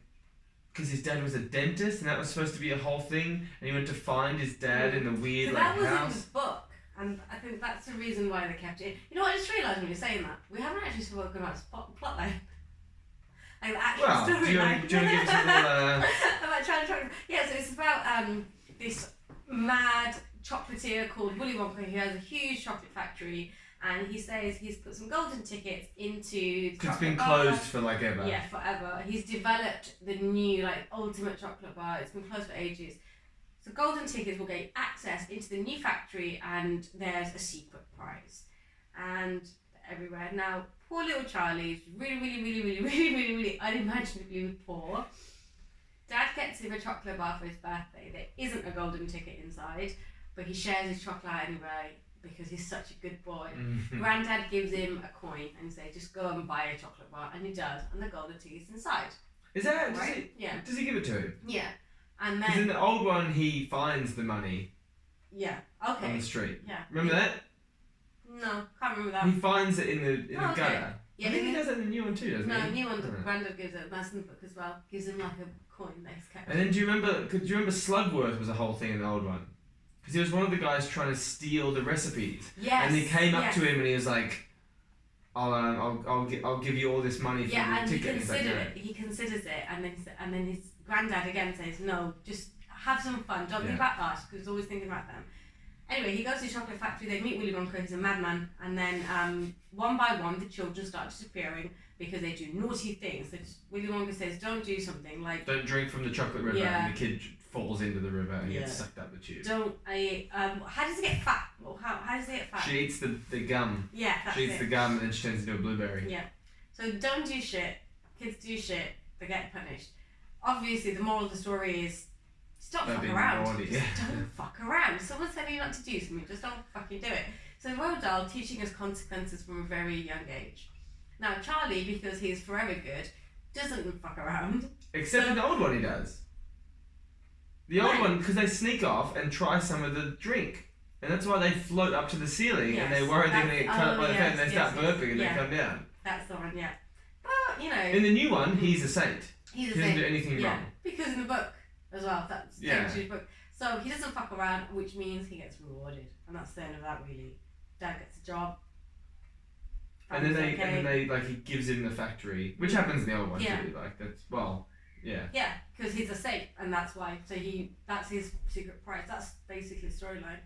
because his dad was a dentist and that was supposed to be a whole thing and he went to find his dad in the weird so like that was house. in the book and I think that's the reason why they kept it. You know what, I just realised when you're saying that we haven't actually spoken about plot line. Like the actual story line. Do you want to give us a little about trying to yeah, so it's about this mad chocolatier called Willy Wonka who has a huge chocolate factory. And he says he's put some golden tickets into the it's been closed for like ever. Yeah, forever. He's developed the new like ultimate chocolate bar. It's been closed for ages. So golden tickets will get access into the new factory and there's a secret prize. And everywhere. Now, poor little Charlie's really unimaginably poor. Dad gets him a chocolate bar for his birthday. There isn't a golden ticket inside, but he shares his chocolate anyway. Because he's such a good boy. Granddad gives him a coin and says, just go and buy a chocolate bar. And he does. And the golden ticket's inside. Is that right? Does he give it to him? Yeah. And then... Because in the old one, he finds the money. Yeah. Okay. On the street. Yeah. Remember that? No, can't remember that. He finds it in the gutter. Yeah, I think he does that in the new one too, doesn't he? No, new one, Granddad gives it. That's in the book as well. Gives him like a coin that he's kept. And then do you remember Slugworth was a whole thing in the old one? Because he was one of the guys trying to steal the recipes. Yes. And he came up to him and he was like, I'll give you all this money for the ticket. He considers it, and then his granddad again says, no, just have some fun. Don't think about us, because he's always thinking about them. Anyway, he goes to the chocolate factory. They meet Willy Wonka. He's a madman, and then one by one, the children start disappearing because they do naughty things. So Willy Wonka says, don't do something like don't drink from the chocolate river, and the kid falls into the river and gets sucked up the tube. How does it get fat? Well, how does it get fat? She eats the gum. Yeah, that's She eats the gum and then she turns into a blueberry. Yeah. So don't do shit. Kids do shit. They get punished. Obviously, the moral of the story is stop fucking around. Naughty, don't fuck around. Someone's telling you not to do something. Just don't fucking do it. So Roald Dahl teaching us consequences from a very young age. Now Charlie, because he's forever good, doesn't fuck around. Except in the old one, he does. The old one, because they sneak off and try some of the drink. And that's why they float up to the ceiling and they're worried they're going to get cut up by the fan and they start burping and they come down. That's the one, yeah. But, you know... In the new one, he's a saint. He doesn't do anything wrong. Because in the book as well, that's his book. So he doesn't fuck around, which means he gets rewarded. And that's the end of that, really. Dad gets a job. And then they like, he gives him the factory, which happens in the old one too. Like, that's, well... Yeah. Yeah, because he's a saint, and that's why. So that's his secret prize. That's basically the storyline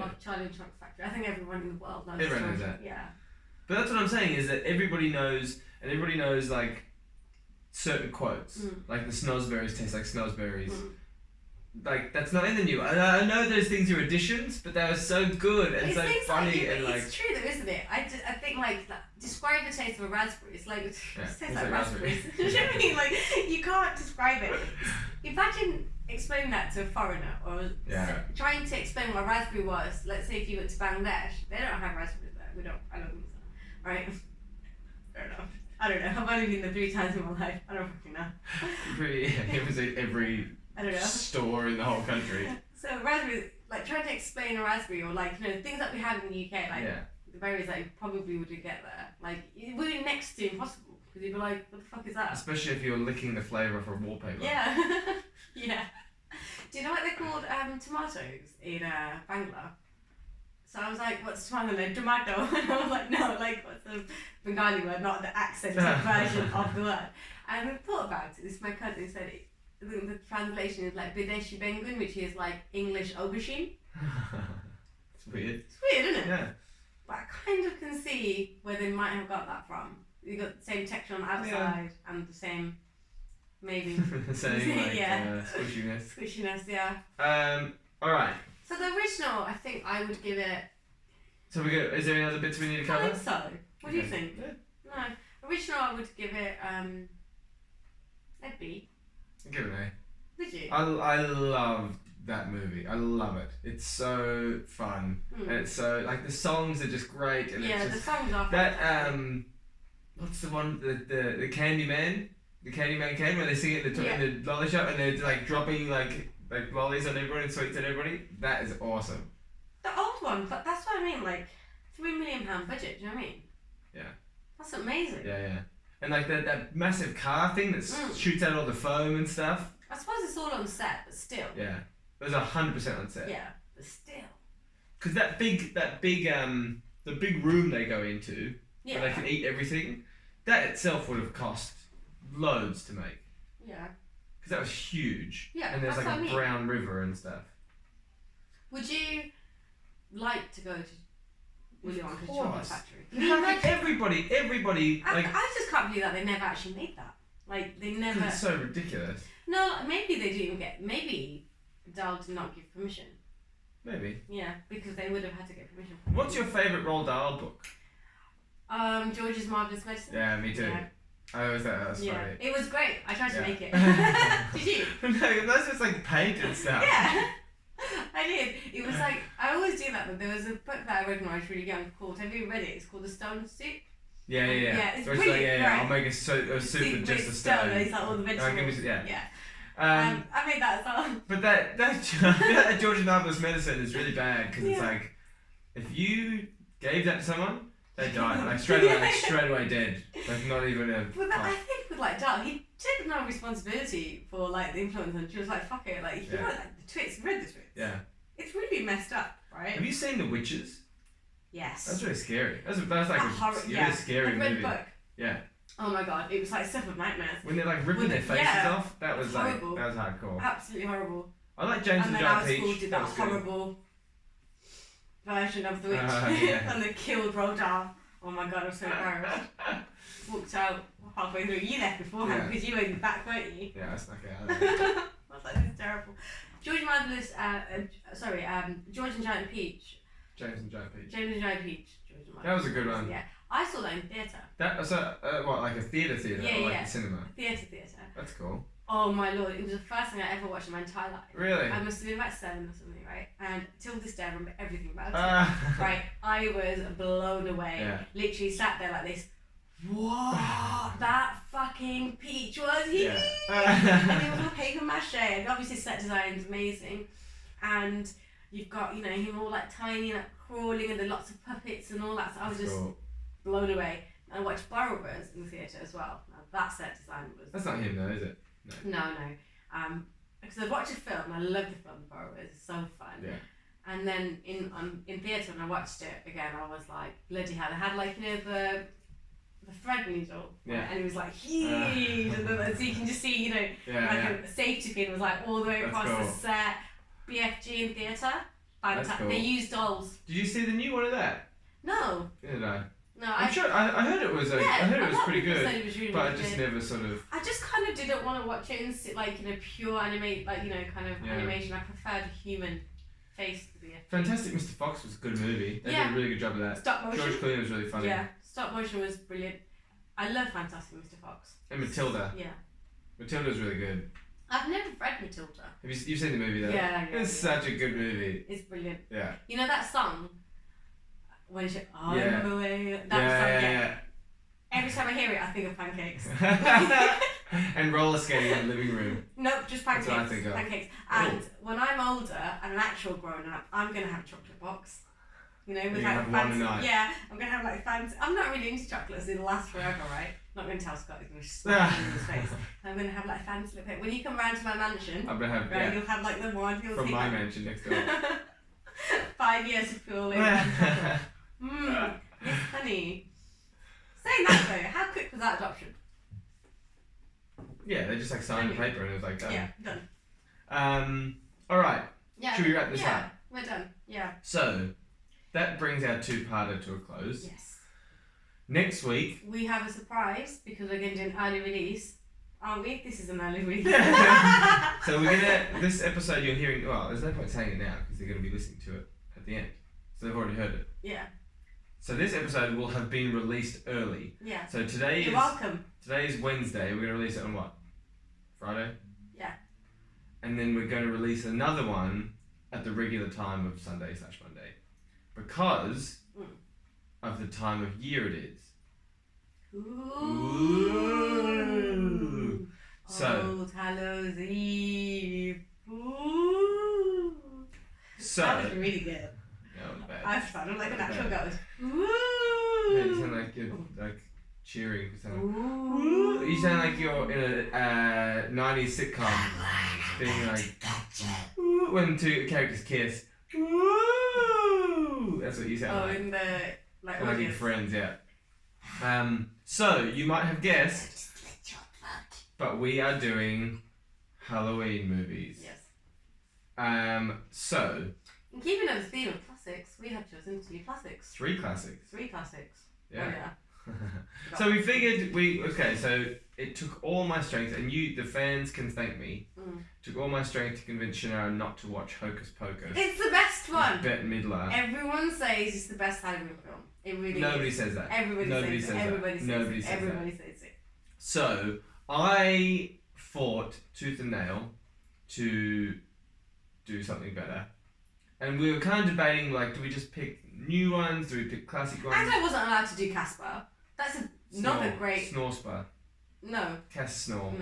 of Charlie and the Chocolate Factory. I think everyone in the world knows. Everyone knows that. Yeah. But that's what I'm saying is that everybody knows, and everybody knows like certain quotes, like the snozberries taste like snozberries. Like that's not in the new. I know those things are additions, but they were so good and so funny and like. It's true though, isn't it? I think like describe the taste of a raspberry. It's like it tastes like raspberries. Do you know what I mean? Like you can't describe it. Imagine explaining that to a foreigner or trying to explain what a raspberry was. Let's say if you went to Bangladesh, they don't have raspberries there. We don't. I don't think so. Right? I don't know. I've only been there 3 times in my life. I don't fucking know. It was every. I don't know. Store in the whole country. So raspberry, like trying to explain a raspberry or like things that we have in the UK, like the berries that you probably wouldn't get there, like it would be next to impossible because you'd be like, what the fuck is that? Especially if you're licking the flavour from wallpaper. Yeah, yeah. Do you know what they're called? Tomatoes in Bangla. So I was like, what's tomato? Like tomato. And I was like, no, like what's the Bengali word, not the accented version of the word. And I thought about it. This my cousin said it. The translation is like Bideshi Bengun, which is like English aubergine. It's weird. It's weird, isn't it? Yeah. But I kind of can see where they might have got that from. You got the same texture on the outside and the same, maybe. The same, like, squishiness. Squishiness, yeah. Alright. So the original, I think I would give it... So is there any other bits we need to cover? I think so. What do you think? Yeah. No. Original, I would give it, a B. Give it an A. Did you? I love that movie. I love it. It's so fun. And it's so, like, the songs are just great. And it's just, the songs are that, what's the one, the Candyman? The Candyman Can, where they sing it in the lolly shop and they're, like, dropping, like lollies on everybody and sweets on everybody. That is awesome. The old one, but that's what I mean, like, £3 million budget, do you know what I mean? Yeah. That's amazing. Yeah. And like that massive car thing that shoots out all the foam and stuff. I suppose it's all on set, but still. Yeah, it was 100% on set. Yeah, but still. Because the big room they go into, where they can eat everything, that itself would have cost loads to make. Yeah. Because that was huge. Yeah. And there's like a brown river and stuff. Would you like to go to Willy Wonka's Chocolate Factory? Like everybody. I just can't believe that they never actually made that. Like they never. It's so ridiculous. No, maybe they didn't get. Maybe Dahl did not give permission. Maybe. Yeah, because they would have had to get permission. What's your favourite Roald Dahl book? George's Marvelous Medicine. Yeah, me too. Yeah. I always thought that was funny. It was great. I tried to make it. Did you? No, that's just like paint and stuff. Yeah. I did. It was like, I always do that, but there was a book that I read when I was really young called, have you read it? It's called The Stone Soup. Yeah. It's brilliant. Like, I'll make a soup with just a stone. It's like all the vegetables. Yeah. I made that as well. But that George's Marvelous Medicine is really bad because it's like, if you gave that to someone, they died. Like straight away dead. Like not even a... But I think with like Dahl, he took no responsibility for like the influence and she was like, fuck it. Like, you know, like the twits, read the twits. Yeah. It's really messed up, right? Have you seen The Witches? Yes. That's really scary. That was like a really scary movie. Book. Yeah. Oh my god, it was like stuff of nightmares. When they're like ripping their faces off, that was like horrible. That was hardcore. Absolutely horrible. I like James and Giant Peach. And then our school did that horrible version of The Witch and they killed Roald Dahl. Oh my god, I was so embarrassed. Walked out halfway through. You left beforehand because you were in the back, weren't you? Yeah, that's okay. I was like, this is terrible. George Marvelous, George and Giant Peach. James and Giant Peach. James and Giant Peach. That was a good one. Yeah, I saw that in theatre. That was what, like a theatre, yeah, or like a cinema? Theatre. That's cool. Oh my lord, it was the first thing I ever watched in my entire life. Really? I must have been about 7 or something, right? And till this day, I remember everything about it. Right, I was blown away. Yeah. Literally sat there like this. Whoa, that fucking Peach was huge! And it was all paper mache, and obviously set design's amazing. And you've got, him all like tiny, like crawling, and then lots of puppets and all that. So I was just blown away. And I watched Borrowers in the theatre as well. Now that set design was... That's not him though, is it? No. Because I watched a film, I love the film Borrowers, it's so fun. Yeah. And then in theatre when I watched it again, I was like, bloody hell, I had like, the thread needle, right? And it was like huge, and so you can just see, a safety pin was like all the way across the set. BFG in theatre, fantastic. Cool. They used dolls. Did you see the new one of that? No. Did I? No, I heard it was. I heard it was pretty good, really but I just never sort of. I just kind of didn't want to watch it and sit like in a pure animation. I preferred human face to be. Fantastic Mr. Fox was a good movie. They did a really good job of that. Stop motion. George Clooney was really funny. Yeah, stop motion was brilliant. I love Fantastic Mr. Fox. And Matilda. Yeah. Matilda was really good. I've never read Matilda. You've seen the movie though? Yeah. It's such a good movie. It's brilliant. Yeah. You know that song? When she away. Every time I hear it, I think of pancakes. And roller skating in the living room. Nope, just pancakes. That's what I think of. Pancakes. And when I'm older and an actual grown up, I'm gonna have a chocolate box. With like fancy. Yeah, I'm gonna have like fancy. I'm not really into chocolates. It'll last forever, right? I'm not gonna tell Scott. He's gonna slap me in his face. I'm gonna have like fancy little. When you come round to my mansion, I'm gonna have. Right, you'll have like the one from my mansion next door. 5 years of pure chocolate. Yes, honey. Saying that though, how quick was that adoption? Yeah, they just like signed the paper and it was like done. Yeah, done. All right. Yeah. Should we wrap this up? Yeah, we're done. Yeah. So, that brings our two-parter to a close. Yes. Next week we have a surprise because we're going to do an early release, aren't we? This is an early release. So we're gonna. This episode you're hearing. Well, there's no point saying it now because they're going to be listening to it at the end, so they've already heard it. Yeah. So this episode will have been released early. Yeah. So today You're welcome. Today is Wednesday. We're going to release it on what? Friday? Yeah. And then we're going to release another one at the regular time of Sunday/Monday. Because of the time of year it is. Ooh. So. Old Hallows Eve. Ooh. So. That was really good. No, bad. I sounded like an actual ghost. Ooh. Yeah, you sound like you're like cheering. You sound like you're in a 90s sitcom, being like ooh, when two characters kiss. Ooh, that's what you sound like. Oh, in the like in Friends, yeah. So you might have guessed, but we are doing Halloween movies. Yes. So. And keeping on the theme of classics, we have chosen 2 classics. 3 classics. 3 classics. Yeah. Oh, yeah. So we figured so it took all my strength, and you, the fans, can thank me. Took all my strength to convince Shannara not to watch Hocus Pocus. It's the best one. Bette Midler. Everyone says it's the best Halloween film. It really Nobody is. says that. Everybody says that. Everybody says it. So I fought tooth and nail to do something better. And we were kind of debating, like, do we just pick new ones? Do we pick classic ones? And I wasn't allowed to do Casper. That's another great... Snorespa. No. Cass Snore.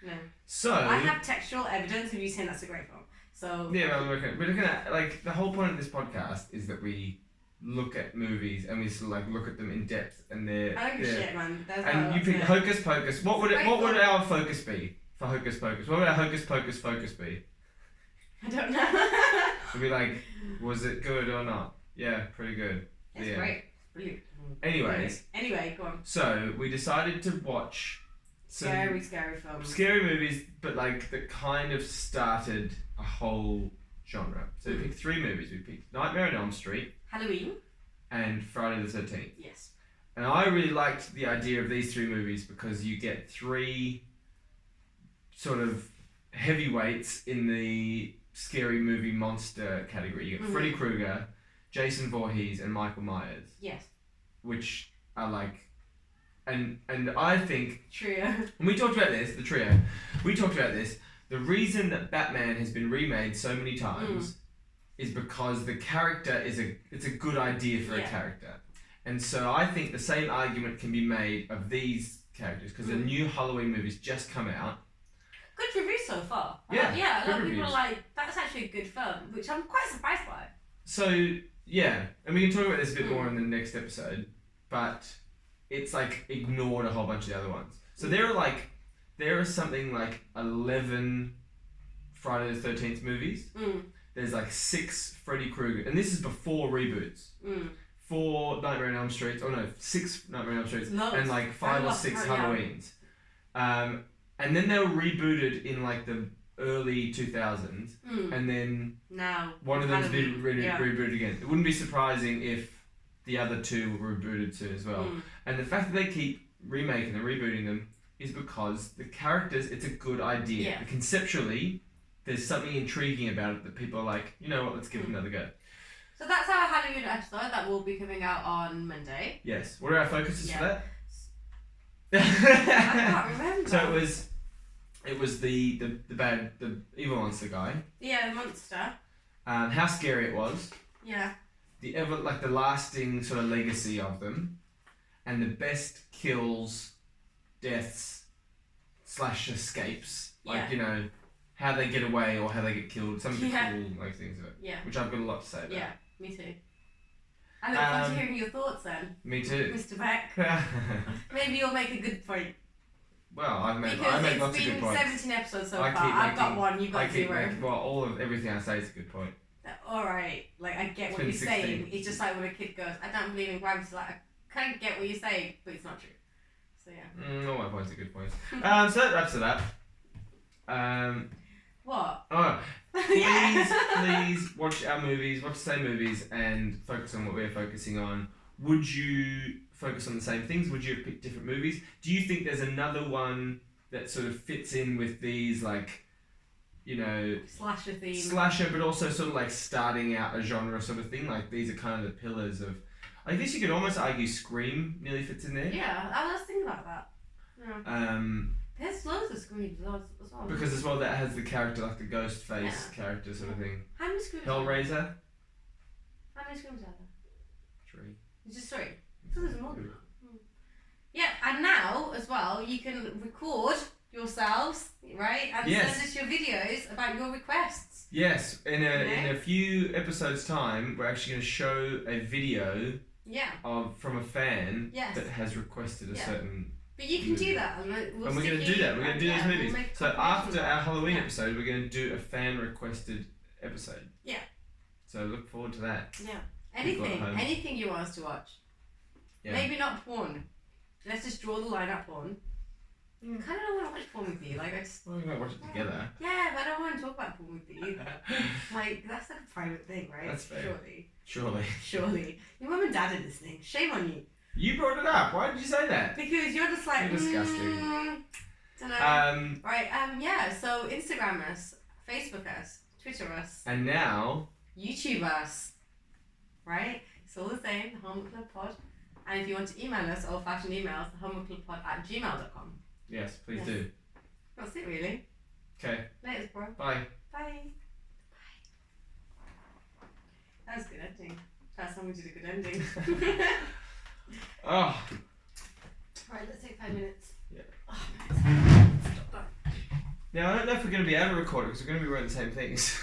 No. So... I have textual evidence of you saying that's a great film. So... Yeah, well, we're looking at, like, the whole point of this podcast is that we look at movies and we sort of, like, look at them in depth and they're... I don't give a shit, man. And you pick Hocus Pocus. What would our focus be for Hocus Pocus? What would our Hocus Pocus focus be? I don't know. It'd be like, was it good or not? Yeah, pretty good. It's great. Brilliant. Anyway, go on. So we decided to watch some scary films. Scary movies, but like that kind of started a whole genre. So we picked 3 movies. We picked Nightmare on Elm Street, Halloween, and Friday the 13th. Yes. And I really liked the idea of these 3 movies because you get 3 sort of heavyweights in the scary movie monster category. You get Freddy Krueger, Jason Voorhees, and Michael Myers. Yes. Which are like, and I think trio. When we talked about this, the trio, we talked about this. The reason that Batman has been remade so many times is because the character it's a good idea for a character, and so I think the same argument can be made of these characters because the new Halloween movies just come out. Good reviews so far. Yeah, a lot of people are like, that's actually a good film, which I'm quite surprised by. So, yeah, and we can talk about this a bit more in the next episode, but it's like ignored a whole bunch of the other ones. So there are something like 11 Friday the 13th movies. There's like 6 Freddy Krueger, and this is before reboots. 4 Nightmare on Elm Streets, or no, 6 Nightmare on Elm Streets, Loads. and like 5 or 6 Halloweens. And then they were rebooted in like the early 2000s, and then one of them's been rebooted again. It wouldn't be surprising if the other 2 were rebooted soon as well. And the fact that they keep remaking and rebooting them is because the characters, it's a good idea. Yeah. Conceptually, there's something intriguing about it that people are like, you know what, let's give it another go. So that's our Halloween episode that will be coming out on Monday. Yes. What are our focuses for that? I can't remember. So it was the evil monster guy. Yeah, the monster. How scary it was. Yeah. The lasting sort of legacy of them, and the best kills, deaths, / escapes. Like, you know, how they get away or how they get killed. Some of the cool like things of it. Yeah. Which I've got a lot to say about. Yeah, me too. I look forward to hearing your thoughts then. Me too. Mr. Beck. Maybe you'll make a good point. Well, I make lots of good points. Because it's been 17 episodes so far. I've got 1, you've got 0. Everything I say is a good point. Alright, like I get what you're saying. It's just like when a kid goes, I don't believe in gravity. Like, I kind of get what you're saying, but it's not true. So yeah. All my points are good points. So that wraps it up. What? Oh, please watch our movies, watch the same movies, and focus on what we're focusing on. Would you focus on the same things? Would you have picked different movies? Do you think there's another one that sort of fits in with these, like, you know, slasher theme? Slasher, but also sort of like starting out a genre sort of thing. Like, these are kind of the pillars of. I guess you could almost argue Scream nearly fits in there. Yeah, I was thinking about that. Yeah. There's loads of Screams as well. Because as well that has the character, like the ghost face character sort of thing. How many Screams? Hellraiser. How many Screams are there? 3. It's just 3. So there's more than that. Yeah, and now as well you can record yourselves, right, and send us your videos about your requests. Yes, in a few episodes' time, we're actually going to show a video. From a fan that has requested a certain. But you can do that, and we're going to do that. We're going to do those movies. So after our Halloween episode, we're going to do a fan requested episode. Yeah. So look forward to that. Yeah. Anything you want us to watch. Yeah. Maybe not porn. Let's just draw the line at porn. I kind of don't want to watch porn with you. Like, Well, we might watch it together. Yeah, but I don't want to talk about porn with you either. Like, that's like a private thing, right? That's fair. Surely. Your mum and dad are listening. Shame on you. You brought it up. Why did you say that? Because you're just like, you're disgusting. Don't know. Right. Yeah. So Instagram us, Facebook us, Twitter us, and now YouTube us. Right. It's all the same. The Homework Club Pod. And if you want to email us, old-fashioned emails, thehomeworkclubpod@gmail.com. Yes, please do. That's it, really. Okay. Later, bro. Bye. That was good ending. First time we did a good ending. Oh. Alright, let's take 5 minutes. Yeah. Oh, man. Stop that. Now, I don't know if we're going to be able to record it because we're going to be wearing the same things.